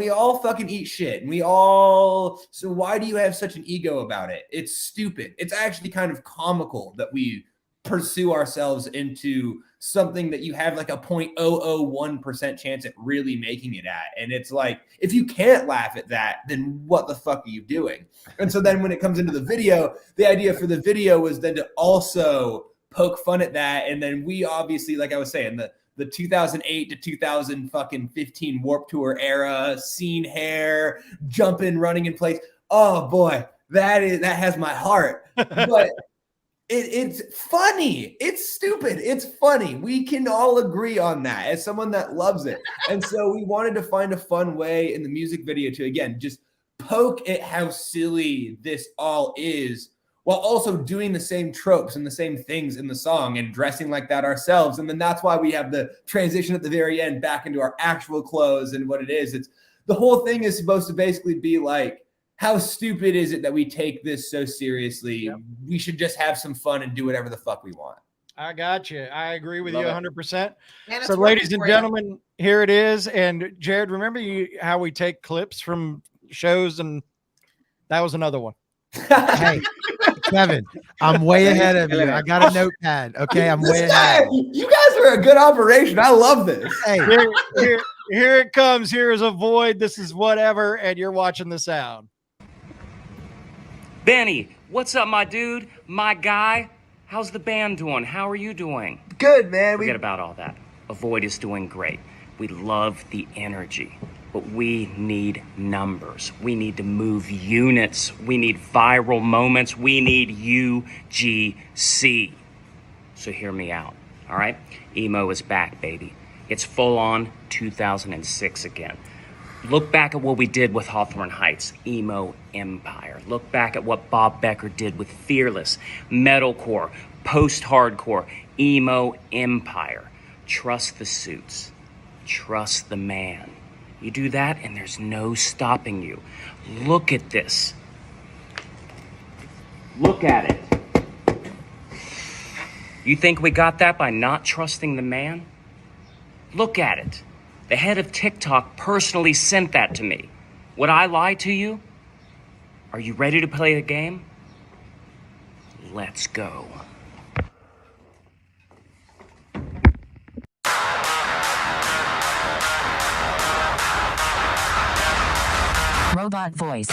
all fucking eat shit. And so why do you have such an ego about it? It's stupid. It's actually kind of comical that we pursue ourselves into something that you have like a 0.001% chance at really making it at. And it's like, if you can't laugh at that, then what the fuck are you doing? And so then when it comes into the video, the idea for the video was then to also poke fun at that. And then we obviously, like I was saying, the 2008 to 2015 Warped Tour era, scene hair, jumping, running in place. oh boy, that has my heart. But it's funny. It's stupid. It's funny. We can all agree on that as someone that loves it. And so we wanted to find a fun way in the music video to, again, just poke at how silly this all is, while also doing the same tropes and the same things in the song and dressing like that ourselves. And then that's why we have the transition at the very end back into our actual clothes and what it is. It's the whole thing is supposed to basically be like, how stupid is it that we take this so seriously? Yep. We should just have some fun and do whatever the fuck we want. I got you. I agree with Love you it. 100%. And So, it's ladies working and for you. gentlemen, here it is. And Jared, remember how we take clips from shows, and that was another one. Hey, Kevin, I'm way ahead of you. I got a notepad. Okay, I'm way ahead. You guys are a good operation. I love this. Hey, Here it comes. Here is a void. This is whatever, and you're watching the sound. Benny, what's up, my dude? My guy? How's the band doing? How are you doing? Good, man. Forget about all that. Avoid is doing great. We love the energy, but we need numbers. We need to move units. We need viral moments. We need UGC. So hear me out, all right? Emo is back, baby. It's full on 2006 again. Look back at what we did with Hawthorne Heights, Emo Empire. Look back at what Bob Becker did with Fearless, Metalcore, Post-Hardcore, Emo Empire. Trust the suits. Trust the man. You do that and there's no stopping you. Look at this. Look at it. You think we got that by not trusting the man? Look at it. The head of TikTok personally sent that to me. Would I lie to you? Are you ready to play the game? Let's go. Robot voice.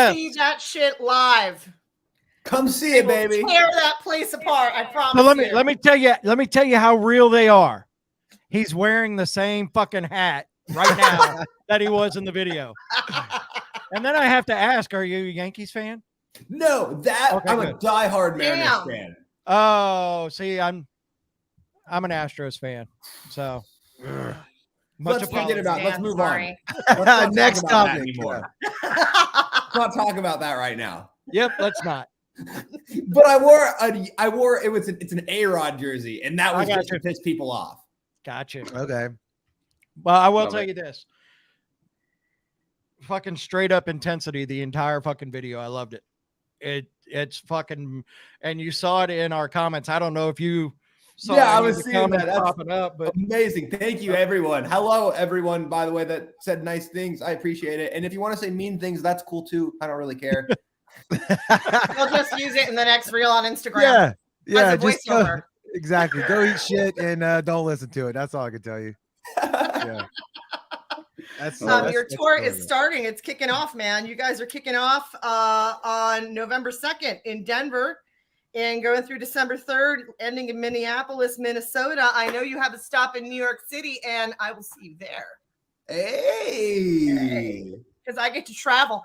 Yes. see that shit live. Come see They it, will baby. tear that place apart. I promise. So you. let me tell you how real they are. He's wearing the same fucking hat right now that he was in the video. And then I have to ask, are you a Yankees fan? No, that Okay, I'm good. a diehard Mariners Damn. fan. Oh, see, I'm an Astros fan. So much Let's forget about. Let's move on. Let's not Next talk about that topic. anymore. Let's not talk about that right now. Yep, let's not. But I wore it's an A-Rod jersey, and that I was got just to you. piss people off. Gotcha. Okay. Well, I will Love tell it. you this. Fucking straight up intensity, the entire fucking video. I loved it. It's fucking, and you saw it in our comments. I don't know if you saw Yeah, I any of was the seeing comments that. That's popping up, but Amazing. Thank you, everyone. Hello, everyone, by the way, that said nice things. I appreciate it. And if you want to say mean things, that's cool too. I don't really care. We'll just use it in the next reel on Instagram. Yeah. Yeah. As a Just go, voiceover. exactly. Go eat shit and don't listen to it. That's all I can tell you. Yeah. That's, Your that's tour cool. is starting. It's kicking off, man. You guys are kicking off on November 2nd in Denver and going through December 3rd, ending in Minneapolis, Minnesota. I know you have a stop in New York City, and I will see you there Hey, because I get to travel.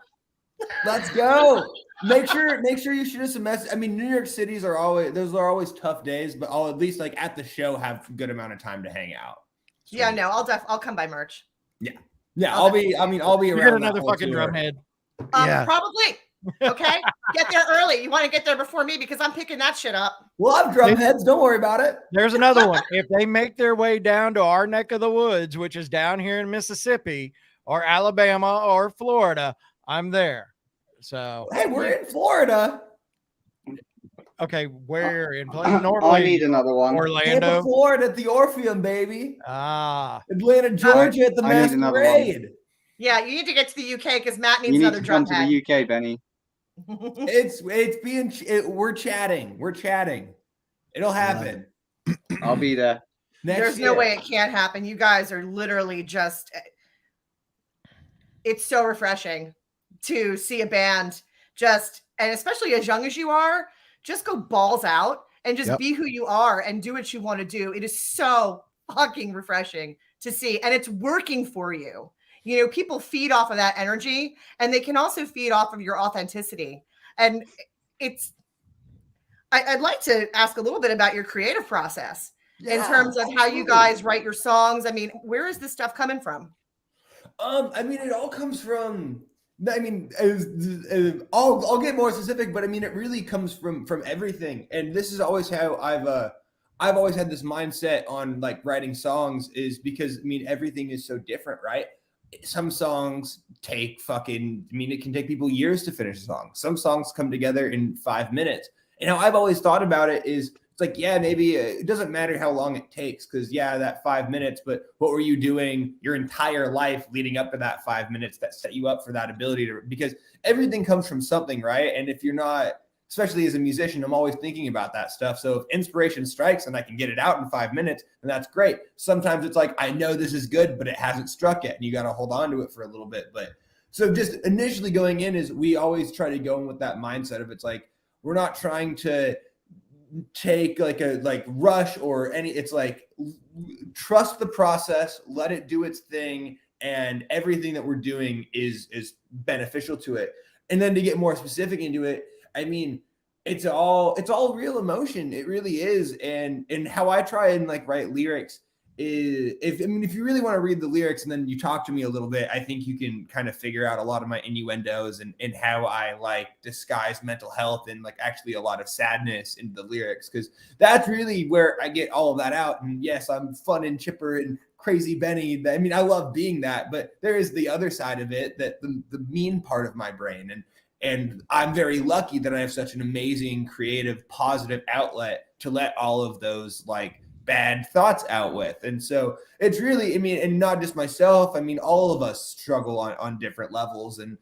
let's go. Make sure you shoot us a message. I mean, New York City's are always tough days, but I'll at least like at the show have a good amount of time to hang out. Yeah, no, I'll come by merch. Yeah, I'll be around. you get that another whole fucking tour. drum head. Yeah. Probably. Okay, get there early. You want to get there before me because I'm picking that shit up. We'll have drum heads. Don't worry about it. There's another one. If they make their way down to our neck of the woods, which is down here in Mississippi or Alabama or Florida, I'm there. So Hey, we're in Florida. okay, where in I normally need another one. Tampa, Orlando? Florida at the Orpheum, baby. Ah, Atlanta, Georgia at the I need another one. Masquerade. Yeah, you need to get to the UK because Matt needs You need another to drum come to head. the UK, Benny. We're chatting. It'll happen. I'll be there. Next There's no year. way it can't happen. You guys are literally just, it's so refreshing to see a band just, and especially as young as you are, just go balls out and just Yep. be who you are and do what you want to do. It is so fucking refreshing to see. And it's working for you. You know, people feed off of that energy and they can also feed off of your authenticity. And it's, I'd like to ask a little bit about your creative process in terms of how you guys write your songs. I mean, where is this stuff coming from? I mean, it all comes from. I mean, I'll get more specific, but I mean, it really comes from everything. And this is always how I've always had this mindset on like writing songs, is because I mean, everything is so different, right? Some songs take it can take people years to finish a song. Some songs come together in 5 minutes. And how I've always thought about it is, it's like, yeah, maybe it doesn't matter how long it takes, because yeah, that 5 minutes, but what were you doing your entire life leading up to that 5 minutes that set you up for that ability to, because everything comes from something, right? And if you're not, especially as a musician, I'm always thinking about that stuff. So if inspiration strikes and I can get it out in 5 minutes, then that's great. Sometimes it's like, I know this is good, but it hasn't struck yet, and you got to hold on to it for a little bit. But so just initially going in is, we always try to go in with that mindset of, it's like, we're not trying to take like rush or any, it's like, trust the process, let it do its thing, and everything that we're doing is beneficial to it. And then to get more specific into it, I mean, it's all real emotion. It really is. And how I try and like write lyrics is, if you really want to read the lyrics and then you talk to me a little bit, I think you can kind of figure out a lot of my innuendos and how I like disguise mental health and like actually a lot of sadness in the lyrics, because that's really where I get all of that out. And yes, I'm fun and chipper and crazy Benny. I mean, I love being that, but there is the other side of it, that the mean part of my brain. And I'm very lucky that I have such an amazing, creative, positive outlet to let all of those like bad thoughts out with. And so it's really, I mean, and not just myself, I mean, all of us struggle on different levels. And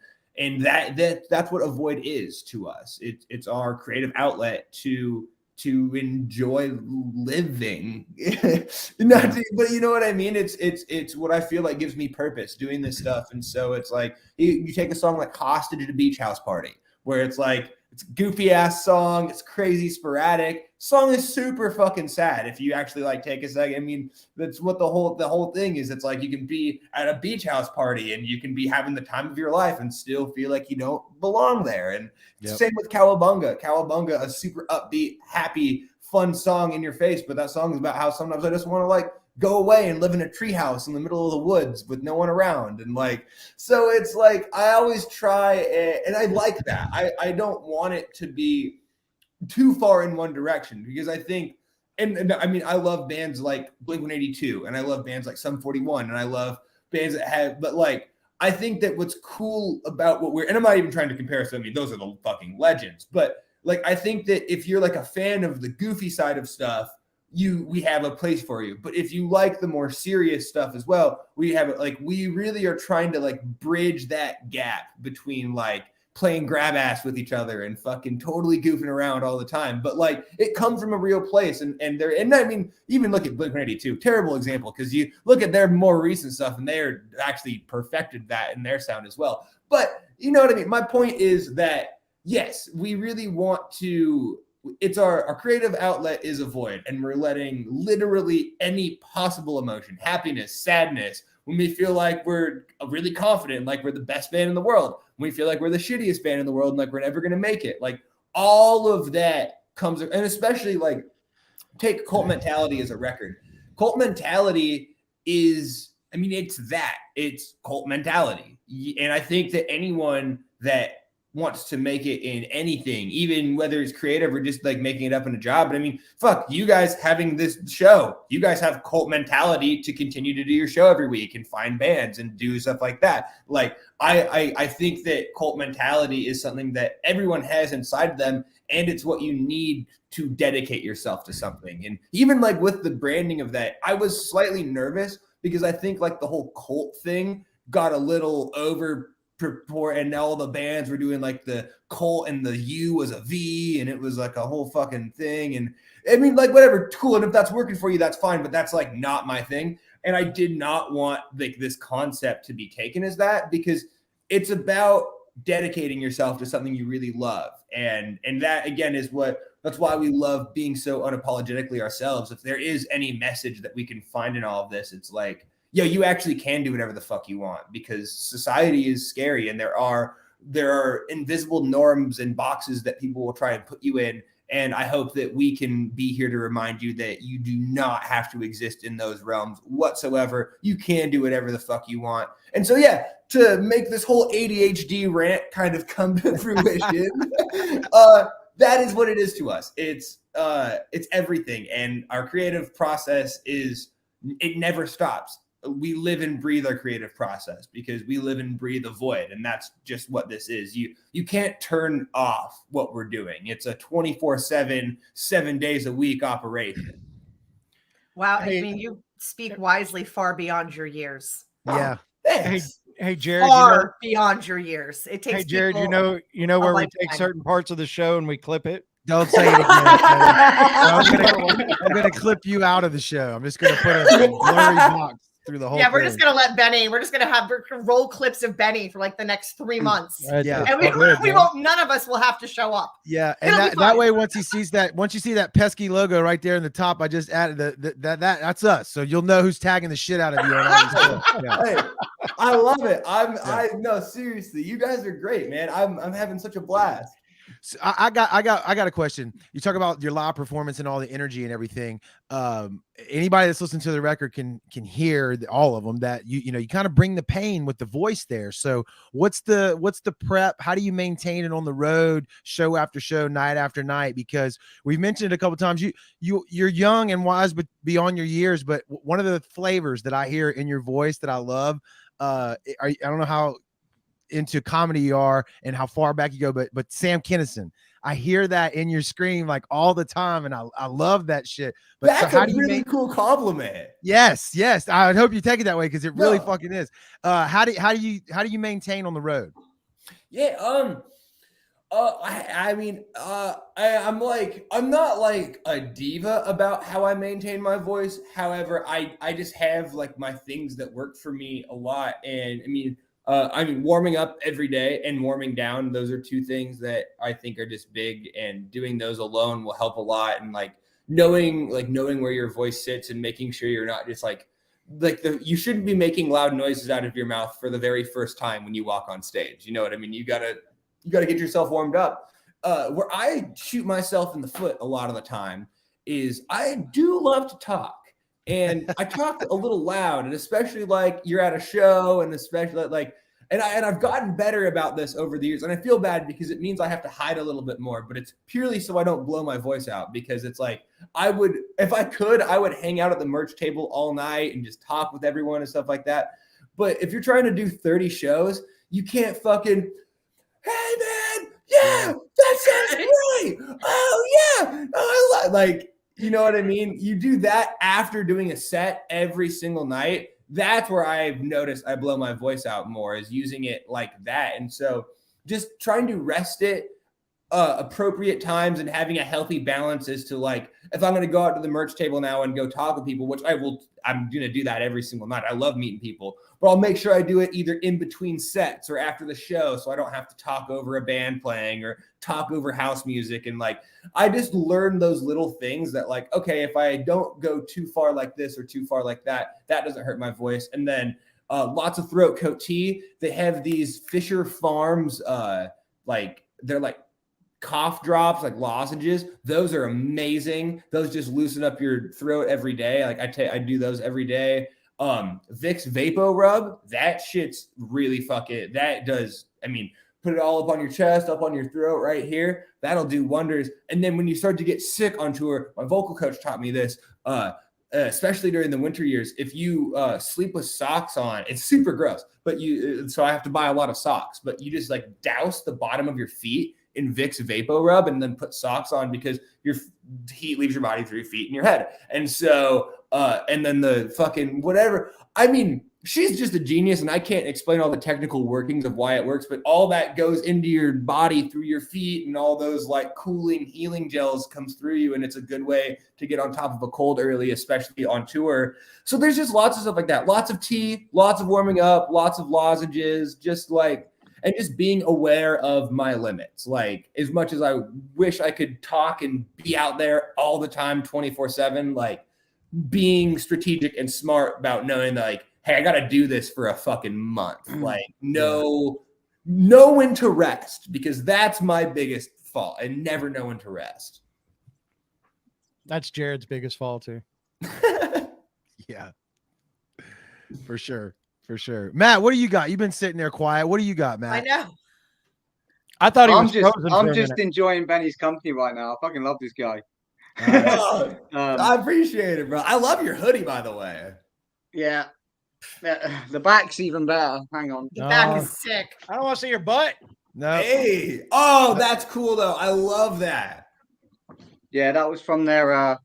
that's what Avoid is to us. It's our creative outlet to to enjoy living. Not to, but you know what I mean? It's what I feel like gives me purpose doing this stuff. And so it's like you take a song like Hostage at a Beach House Party, where it's like it's a goofy ass song, it's crazy sporadic. Song is super fucking sad if you actually like take a second. I mean, that's what the whole thing is. It's like you can be at a beach house party and you can be having the time of your life and still feel like you don't belong there. And same with Cowabunga. Cowabunga, a super upbeat, happy, fun song in your face, but that song is about how sometimes I just want to like go away and live in a treehouse in the middle of the woods with no one around. And like, so it's like, I always try, and I like that. I don't want it to be too far in one direction, because I think, and I mean, I love bands like Blink-182, and I love bands like Sum 41, and I love bands that have, but like, I think that what's cool about what we're, and I'm not even trying to compare us, I mean, those are the fucking legends, but like, I think that if you're like a fan of the goofy side of stuff, we have a place for you. But if you like the more serious stuff as well, we have it. Like, we really are trying to like bridge that gap between like playing grab ass with each other and fucking totally goofing around all the time. But like, it comes from a real place. And I mean, even look at Blink-182, terrible example, because you look at their more recent stuff and they're actually perfected that in their sound as well. But you know what I mean? My point is that, yes, we really want to, it's our creative outlet is a void, and we're letting literally any possible emotion, happiness, sadness, when we feel like we're really confident, like we're the best band in the world, when we feel like we're the shittiest band in the world and like we're never going to make it, like all of that comes, and especially like take Cult Mentality as a record. Cult Mentality is, I mean, it's Cult Mentality. And I think that anyone that wants to make it in anything, even whether it's creative or just like making it up in a job. But I mean, fuck, you guys having this show, you guys have Cult Mentality to continue to do your show every week and find bands and do stuff like that. Like, I think that Cult Mentality is something that everyone has inside of them, and it's what you need to dedicate yourself to something. And even like with the branding of that, I was slightly nervous because I think like the whole cult thing got a little over purport, and all the bands were doing like the cult and the U was a V, and it was like a whole fucking thing. And I mean, like, whatever, cool. And if that's working for you, that's fine, but that's like not my thing. And I did not want like this concept to be taken as that, because it's about dedicating yourself to something you really love. And that again is that's why we love being so unapologetically ourselves. If there is any message that we can find in all of this, it's like, yeah, you actually can do whatever the fuck you want, because society is scary, and there are invisible norms and boxes that people will try and put you in. And I hope that we can be here to remind you that you do not have to exist in those realms whatsoever. You can do whatever the fuck you want. And so, yeah, to make this whole ADHD rant kind of come to fruition, that is what it is to us. It's everything. And our creative process it never stops. We live and breathe our creative process, because we live and breathe a void. And that's just what this is. You can't turn off what we're doing. It's a 24/7, 7 days a week operation. Wow. I mean, you speak wisely far beyond your years. Yeah. Thanks. Hey, Jared, Far beyond your years. It takes. Hey, Jared, people you know where we take lifetime. certain parts of the show and we clip it? Don't say it again. I'm gonna clip you out of the show. I'm just gonna put a blurry box through the whole Yeah, we're thing. just gonna let Benny. We're just gonna have roll clips of Benny for like the next 3 months, Yeah. and we won't. None of us will have to show up. Yeah, and It'll be that fun. way, once you see that pesky logo right there in the top, I just added that's us. So you'll know who's tagging the shit out of you on all these stuff. Yeah. Hey, I love it. No, seriously, you guys are great, man. I'm having such a blast. So I got a question. You talk about your live performance and all the energy and everything. Anybody that's listening to the record can hear all of them, that you kind of bring the pain with the voice there. So what's the prep? How do you maintain it on the road, show after show, night after night? Because we've mentioned it a couple times. You're young and wise, but beyond your years. But one of the flavors that I hear in your voice that I love, I don't know how into comedy you are and how far back you go, but Sam Kinison, I hear that in your scream like all the time, and I love that shit. But That's so how a do you really cool compliment. Yes, I would hope you take it that way, because it really No. fucking is. How do you maintain on the road? Yeah, I'm not like a diva about how I maintain my voice. However, I just have like my things that work for me a lot. And I mean, warming up every day and warming down, those are two things that I think are just big, and doing those alone will help a lot. And like knowing where your voice sits and making sure you're not just you shouldn't be making loud noises out of your mouth for the very first time when you walk on stage. You know what I mean? You gotta get yourself warmed up. Where I shoot myself in the foot a lot of the time is I do love to talk, and I talk a little loud, and especially like you're at a show, and especially and I've gotten better about this over the years, and I feel bad because it means I have to hide a little bit more, but it's purely so I don't blow my voice out, because it's like if I could, I would hang out at the merch table all night and just talk with everyone and stuff like that. But if you're trying to do 30 shows, you can't fucking, hey man, yeah, that sounds great. Oh yeah, oh, I like, you know what I mean? You do that after doing a set every single night. That's where I've noticed I blow my voice out more, is using it like that. And so just trying to rest it appropriate times and having a healthy balance as to like, if I'm going to go out to the merch table now and go talk with people, which I'm going to do that every single night. I love meeting people, but I'll make sure I do it either in between sets or after the show, so I don't have to talk over a band playing or talk over house music. And like, I just learned those little things that like, okay, if I don't go too far like this or too far like that, that doesn't hurt my voice. And then lots of throat coat tea. They have these Fisher Farms, they're like cough drops, like lozenges. Those are amazing. Those just loosen up your throat every day. Like I do those every day. Vicks Vapo Rub, that shit's really that does, put it all up on your chest, up on your throat right here. That'll do wonders. And then when you start to get sick on tour, my vocal coach taught me this, especially during the winter years, if you sleep with socks on, it's super gross, but so I have to buy a lot of socks, but you just like douse the bottom of your feet in Vicks Vapo Rub and then put socks on, because your heat leaves your body through your feet and your head. And so, and then the fucking whatever. She's just a genius, and I can't explain all the technical workings of why it works, but all that goes into your body through your feet, and all those like cooling, healing gels comes through you. And it's a good way to get on top of a cold early, especially on tour. So there's just lots of stuff like that. Lots of tea, lots of warming up, lots of lozenges, and just being aware of my limits. Like, as much as I wish I could talk and be out there all the time, 24/7, like being strategic and smart about knowing that, like, hey, I got to do this for a fucking month. Like, know when to rest, because that's my biggest fault. I never know when to rest. That's Jared's biggest fault too. Yeah, for sure. For sure. Matt, what do you got? You've been sitting there quiet. What do you got, Matt? I know. I thought I'm just enjoying Benny's company right now. I fucking love this guy. I appreciate it, bro. I love your hoodie, by the way. Yeah. The back's even better. Hang on. The back is sick. I don't want to see your butt. No. Hey. Oh, that's cool though. I love that. Yeah, that was from their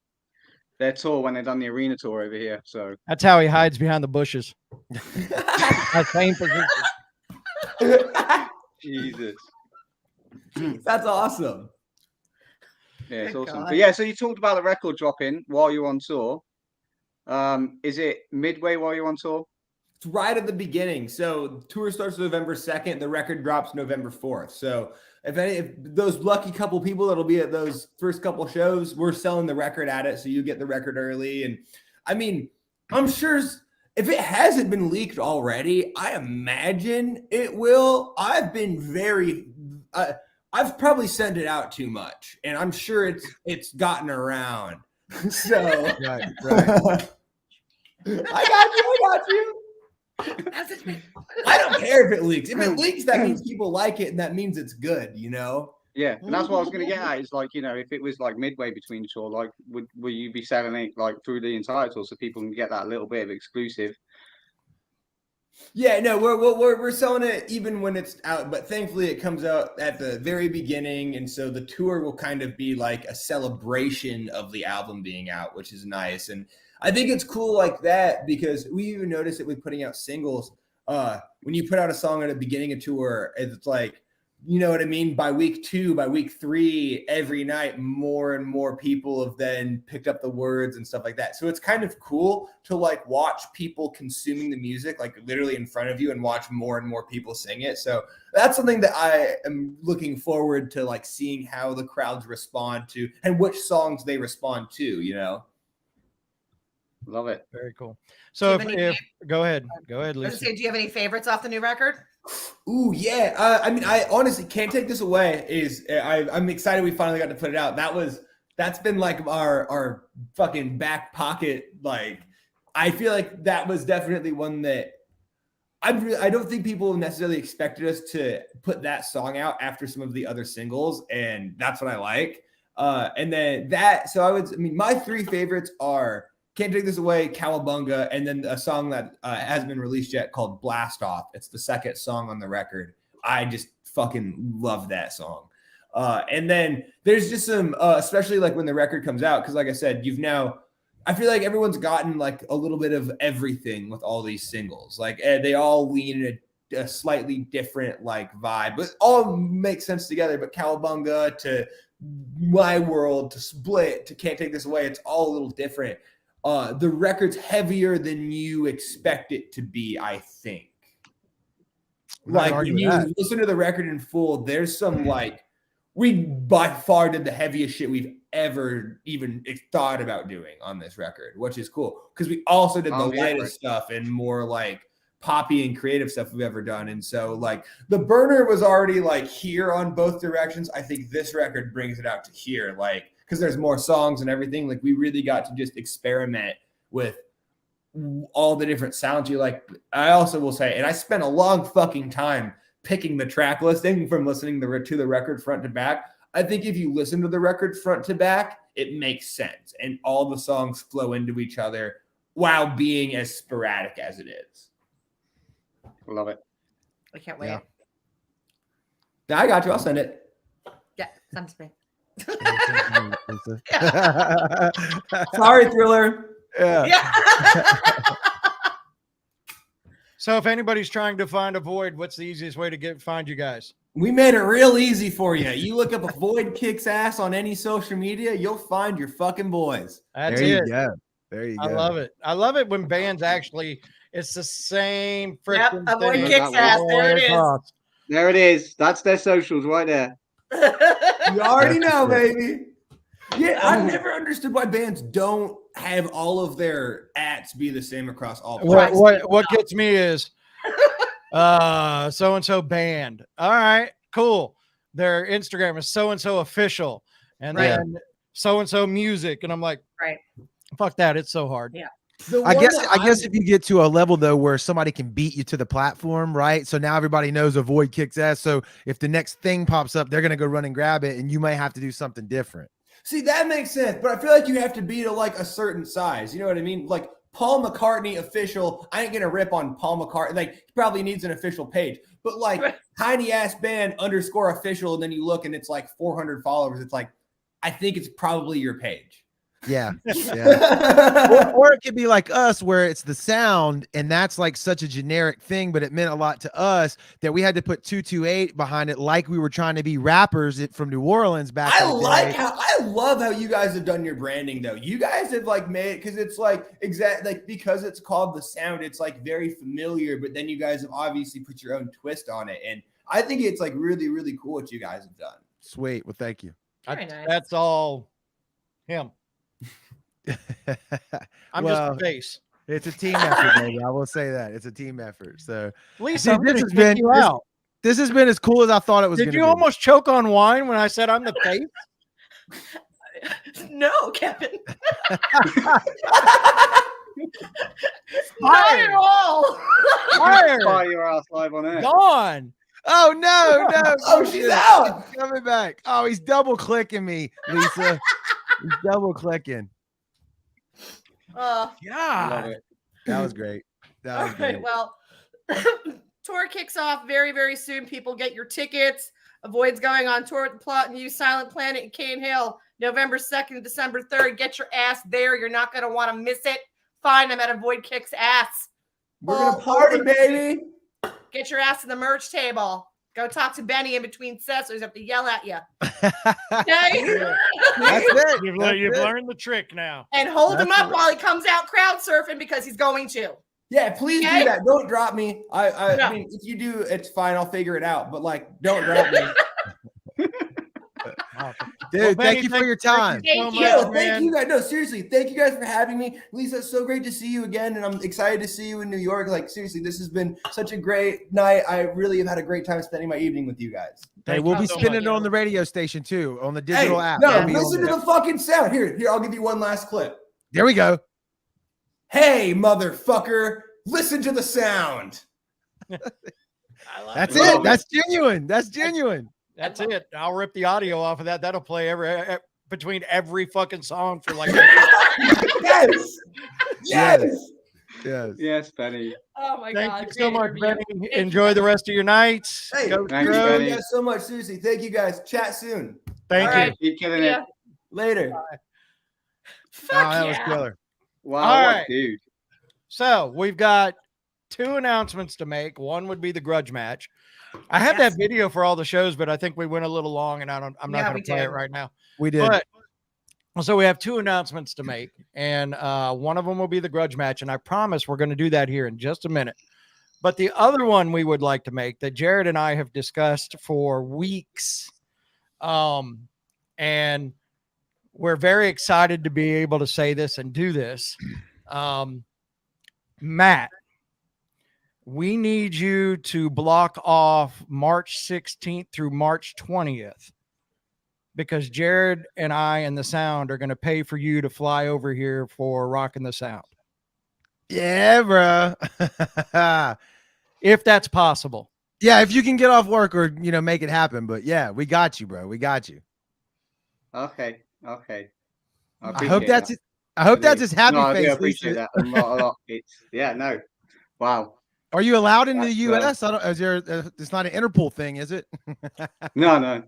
tour when they done the arena tour over here. So that's how he hides behind the bushes. That same position. Jesus. That's awesome. Yeah, it's Good awesome. God. But yeah, so you talked about the record dropping while you're on tour. Is it midway while you're on tour? It's right at the beginning. So tour starts November 2nd. The record drops November 4th. So if those lucky couple people that'll be at those first couple shows, we're selling the record at it. So you get the record early. And I'm sure if it hasn't been leaked already, I imagine it will. I've probably sent it out too much, and I'm sure it's gotten around. So Right. I got you. I don't care if it leaks. If it leaks, that means people like it, and that means it's good, you know? Yeah, and that's what I was going to get at. Is like, if it was like midway between the tour, like, will you be selling it like through the entire tour so people can get that little bit of exclusive? Yeah, no, we're selling it even when it's out, but thankfully it comes out at the very beginning, and so the tour will kind of be like a celebration of the album being out, which is nice. And I think it's cool like that, because we even notice it with putting out singles. When you put out a song at the beginning of tour, it's like you know what I mean? By week 2, by week 3, every night, more and more people have then picked up the words and stuff like that. So it's kind of cool to like watch people consuming the music, like literally in front of you, and watch more and more people sing it. So that's something that I am looking forward to, like seeing how the crowds respond to and which songs they respond to, you know? Love it. Very cool. So Do you have any go ahead, I was gonna Lisa. say, do you have any favorites off the new record? Ooh, yeah. I mean, I honestly can't take this away. I'm excited we finally got to put it out. That's been like our fucking back pocket. Like, I feel like that was definitely one that I don't think people necessarily expected us to put that song out after some of the other singles, and that's what I like. And then my 3 favorites are Can't Take This Away, Cowabunga, and then a song that hasn't been released yet called Blast Off. It's the second song on the record. I just fucking love that song. And then there's just some, especially like when the record comes out, because like I said, I feel like everyone's gotten like a little bit of everything with all these singles. Like they all lean in a slightly different like vibe, but all make sense together. But Cowabunga to My World to Split to Can't Take This Away, it's all a little different. The record's heavier than you expect it to be, I think. Like when you listen to the record in full, there's some like, we by far did the heaviest shit we've ever even thought about doing on this record, which is cool because we also did the lightest stuff and more like poppy and creative stuff we've ever done. And so like the burner was already like here on both directions. I think this record brings it out to here, like, because there's more songs and everything. Like we really got to just experiment with all the different sounds you like. I also will say, and I spent a long fucking time picking the track listing from listening to the record front to back. I think if you listen to the record front to back, it makes sense. And all the songs flow into each other while being as sporadic as it is. Love it. I can't wait. Yeah, I got you. I'll send it. Yeah, send it to me. Sorry, Thriller. Yeah. So if anybody's trying to find a Void, what's the easiest way to find you guys? We made it real easy for you. You look up a Void Kicks Ass on any social media, you'll find your fucking boys. That's there it. You go. There you go. I love it. I love it when bands actually, it's the same freaking Yep, Void thing. Kicks Ass. There it is. There it is. That's their socials right there. You already know, baby. Yeah, I've never understood why bands don't have all of their ats be the same across all platforms. What gets me is so and so band. All right, cool. Their Instagram is so and so official, and then so and so music, and I'm like, right, fuck that. It's so hard. Yeah. I guess if you get to a level though where somebody can beat you to the platform, right? So now everybody knows a Void Kicks Ass. So if the next thing pops up, they're gonna go run and grab it, and you might have to do something different. See, that makes sense, but I feel like you have to be to like a certain size. You know what I mean? Like Paul McCartney official. I ain't gonna rip on Paul McCartney. Like he probably needs an official page, but like tiny ass band _ official, and then you look and it's like 400 followers. It's like, I think it's probably your page. Yeah. Yeah. or it could be like us where it's the sound, and that's like such a generic thing, but it meant a lot to us that we had to put 228 behind it, like we were trying to be rappers from New Orleans back. I love how you guys have done your branding though. You guys have like made, because it's like because it's called The Sound, it's like very familiar, but then you guys have obviously put your own twist on it, and I think it's like really, really cool what you guys have done. Sweet. Well, thank you. Very nice. That's all him. I'm just a face. It's a team effort, baby. I will say that it's a team effort. So, Lisa, this has been this has been as cool as I thought it was. Did you almost choke on wine when I said I'm the face? No, Kevin. Not at all. Fire your ass live on air. Gone. Oh no! Oh, she's out. He's coming back. Oh, he's double clicking me, Lisa. He's double clicking. God, that was great. That was great. Right, well, tour kicks off very, very soon. People get your tickets. Void's going on tour at the Plot and Use Silent Planet in Cane Hill, November 2nd to December 3rd. Get your ass there. You're not going to want to miss it. Find them at a Void Kicks Ass. We're going to party, baby. Get your ass to the merch table. Go talk to Benny in between sets, or he's have to yell at you. That's Okay? it. You've That's it. learned the trick now. And hold him That's up while he comes out crowd surfing because he's going to. Yeah, please Okay. do that. Don't drop me. I No. mean, if you do, it's fine. I'll figure it out. But like, don't drop me. Dude, Benny, thank you for your time. Thank you. No, thank you guys. No, seriously, thank you guys for having me. Lisa, it's so great to see you again, and I'm excited to see you in New York. Like, seriously, this has been such a great night. I really have had a great time spending my evening with you guys. Hey, Thank we'll you be so spinning much. it on the radio station too, on the digital Hey, app. no, It'll be on listen to there. the fucking sound. Here, I'll give you one last clip. There we go. Hey, motherfucker, listen to the sound. That's Love it. That's genuine. That's genuine. That's it. I'll rip the audio off of that. That'll play between every fucking song for like. Yes. Yes. Yes. Yes, Benny. Oh my God. Thank you so great much, interview. Benny. Enjoy the rest of your night. Hey, Go thanks, Astros. thank Benny. you guys so much. Seriously, thank you guys. Chat soon. Thank All you. right. Keep killing Yeah. it. Later. Fuck Oh, that was yeah. killer. Wow, All what right. dude. So we've got 2 announcements to make. One would be the grudge match. I have Yes. that video for all the shows, but I think we went a little long, and I'm not Yeah, going we to play did. it right now. We did. But so we have 2 announcements to make, and one of them will be the grudge match, and I promise we're going to do that here in just a minute. But the other one we would like to make that Jared and I have discussed for weeks, and we're very excited to be able to say this and do this. Matt, we need you to block off March 16th through March 20th because Jared and I and the Sound are going to pay for you to fly over here for Rockin' the Sound, Yeah, bro. if that's possible. Yeah, if you can get off work or make it happen. But yeah, we got you, bro. We got you. Okay. Okay. I hope appreciate that's that. it. I hope I that's do. his happy No, I do face. appreciate Lisa. that a lot. It's no. Wow. Are you allowed in the That's, U.S.? I don't. Is there? It's not an Interpol thing, is it? No.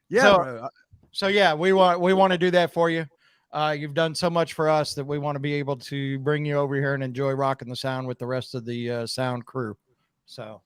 Yeah. So- bro. So yeah, we want to do that for you. You've done so much for us that we want to be able to bring you over here and enjoy Rockin' the Sound with the rest of the Sound crew. So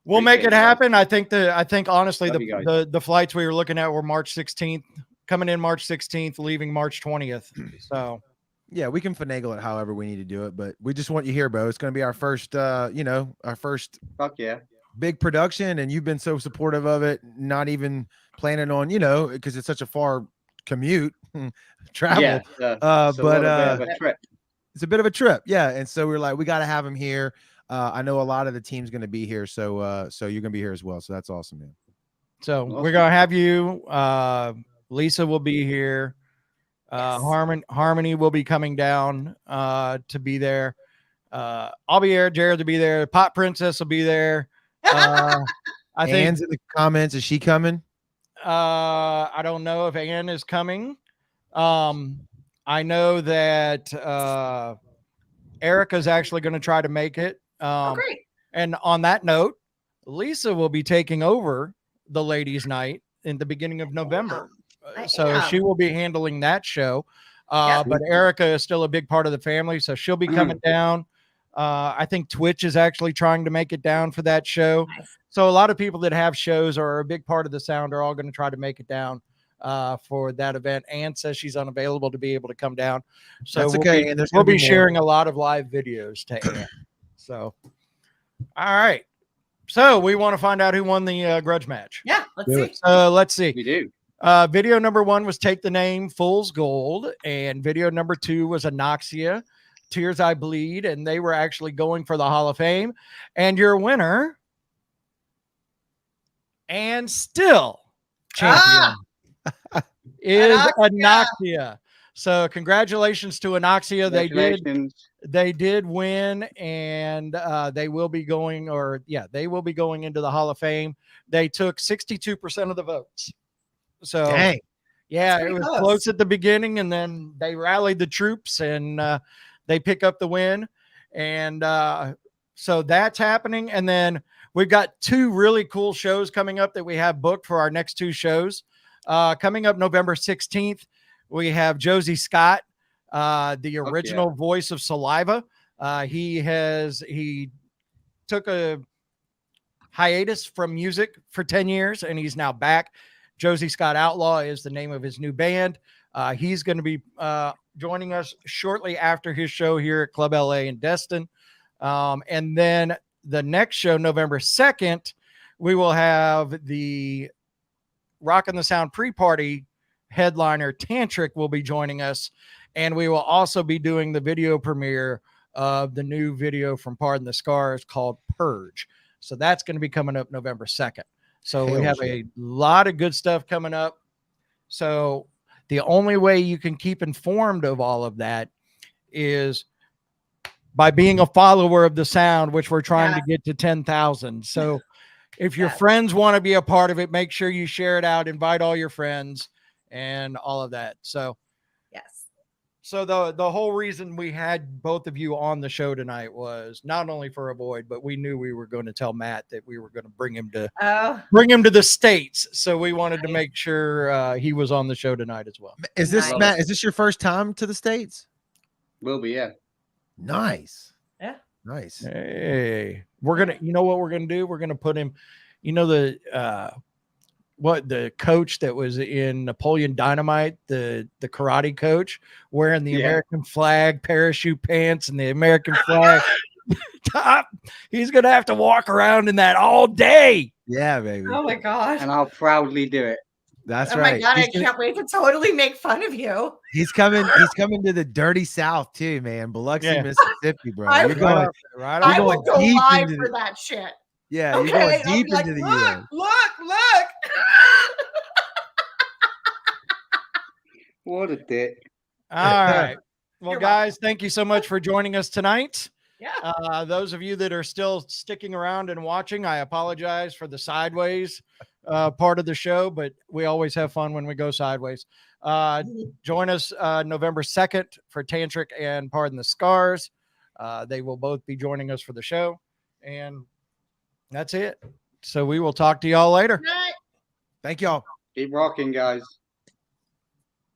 we'll make Appreciate it it, guys. happen. I think honestly Love you guys. the flights we were looking at were March 16th, coming in March 16th, leaving March 20th. So Yeah, we can finagle it however we need to do it, but we just want you here, bro. It's going to be our first, our first Fuck yeah. big production, and you've been so supportive of it. Not even planning on, because it's such a far commute, travel. Yeah. but, It's a little bit of a trip. It's a bit of a trip, yeah. And so we're like, we got to have him here. I know a lot of the team's going to be here, so you're going to be here as well. So that's awesome, man. So Awesome. we're gonna have you. Lisa will be here. Yes. Harmony will be coming down to be there. I'll be there. Jared will be there. Pop Princess will be there. I think. Anne's in the comments. Is she coming? I don't know if Ann is coming. I know that Erica's actually going to try to make it. Oh, great. And on that note, Lisa will be taking over the ladies' night in the beginning of November. I So am. she will be handling that show. Yeah. But Erica is still a big part of the family, so she'll be coming down. I think Twitch is actually trying to make it down for that show. Nice. So a lot of people that have shows or are a big part of the Sound are all going to try to make it down for that event. Ann says she's unavailable to be able to come down. So That's we'll okay. be- And there's we'll gonna be be more. sharing a lot of live videos to Ann. So, all right. So we want to find out who won the grudge match. Yeah, let's Do see. it. So let's see. We do. Video number 1 was Take the Name, Fool's Gold. And video number 2 was Anoxia, Tears I Bleed. And they were actually going for the Hall of Fame. And your winner, and still champion, is Anoxia. Anoxia. So congratulations to Anoxia. Congratulations. They did win, and they will be going into the Hall of Fame. They took 62% of the votes. So Dang. yeah, That's it pretty was close. close at the beginning, and then they rallied the troops and they pick up the win. And so that's happening. And then we've got 2 really cool shows coming up that we have booked for our next 2 shows. Coming up November 16th, we have Josie Scott, the original voice of Saliva. He took a hiatus from music for 10 years, and he's now back. Josie Scott Outlaw is the name of his new band. He's going to be joining us shortly after his show here at Club LA in Destin. And then the next show, November 2nd, we will have the Rockin' the Sound pre-party headliner Tantric will be joining us. And we will also be doing the video premiere of the new video from Pardon the Scars called Purge. So that's going to be coming up November 2nd. So we have a lot of good stuff coming up. So the only way you can keep informed of all of that is by being a follower of the sound, which we're trying to get to 10,000. So if your friends want to be a part of it, make sure you share it out, invite all your friends and all of that. So So the whole reason we had both of you on the show tonight was not only for Avoid, but we knew we were going to tell Matt that we were going to bring him to the States. So we wanted to make sure he was on the show tonight as well. Is this Matt? Is this your first time to the States? Will be, yeah. Nice. Yeah. Nice. Hey, we're gonna. You know what we're gonna do? We're gonna put him. You know the coach that was in Napoleon Dynamite, the karate coach, wearing the American flag parachute pants and the American flag top. He's gonna have to walk around in that all day. Yeah, baby. Oh my gosh. And I'll proudly do it. That's oh right. my God, I can't wait to totally make fun of you. He's coming to the dirty South too, man. Biloxi, Mississippi, bro. I You're going right. You're I going would go deep live into for that shit. Yeah, Okay, you're going I'll deep be like, into the look, US. look. What a dick. All right. Well, You're guys, thank you so much for joining us tonight. Yeah. Those of you that are still sticking around and watching, I apologize for the sideways part of the show, but we always have fun when we go sideways. Join us November 2nd for Tantric and Pardon the Scars. They will both be joining us for the show. And that's it. So we will talk to y'all later. Thank y'all. Keep rocking, guys.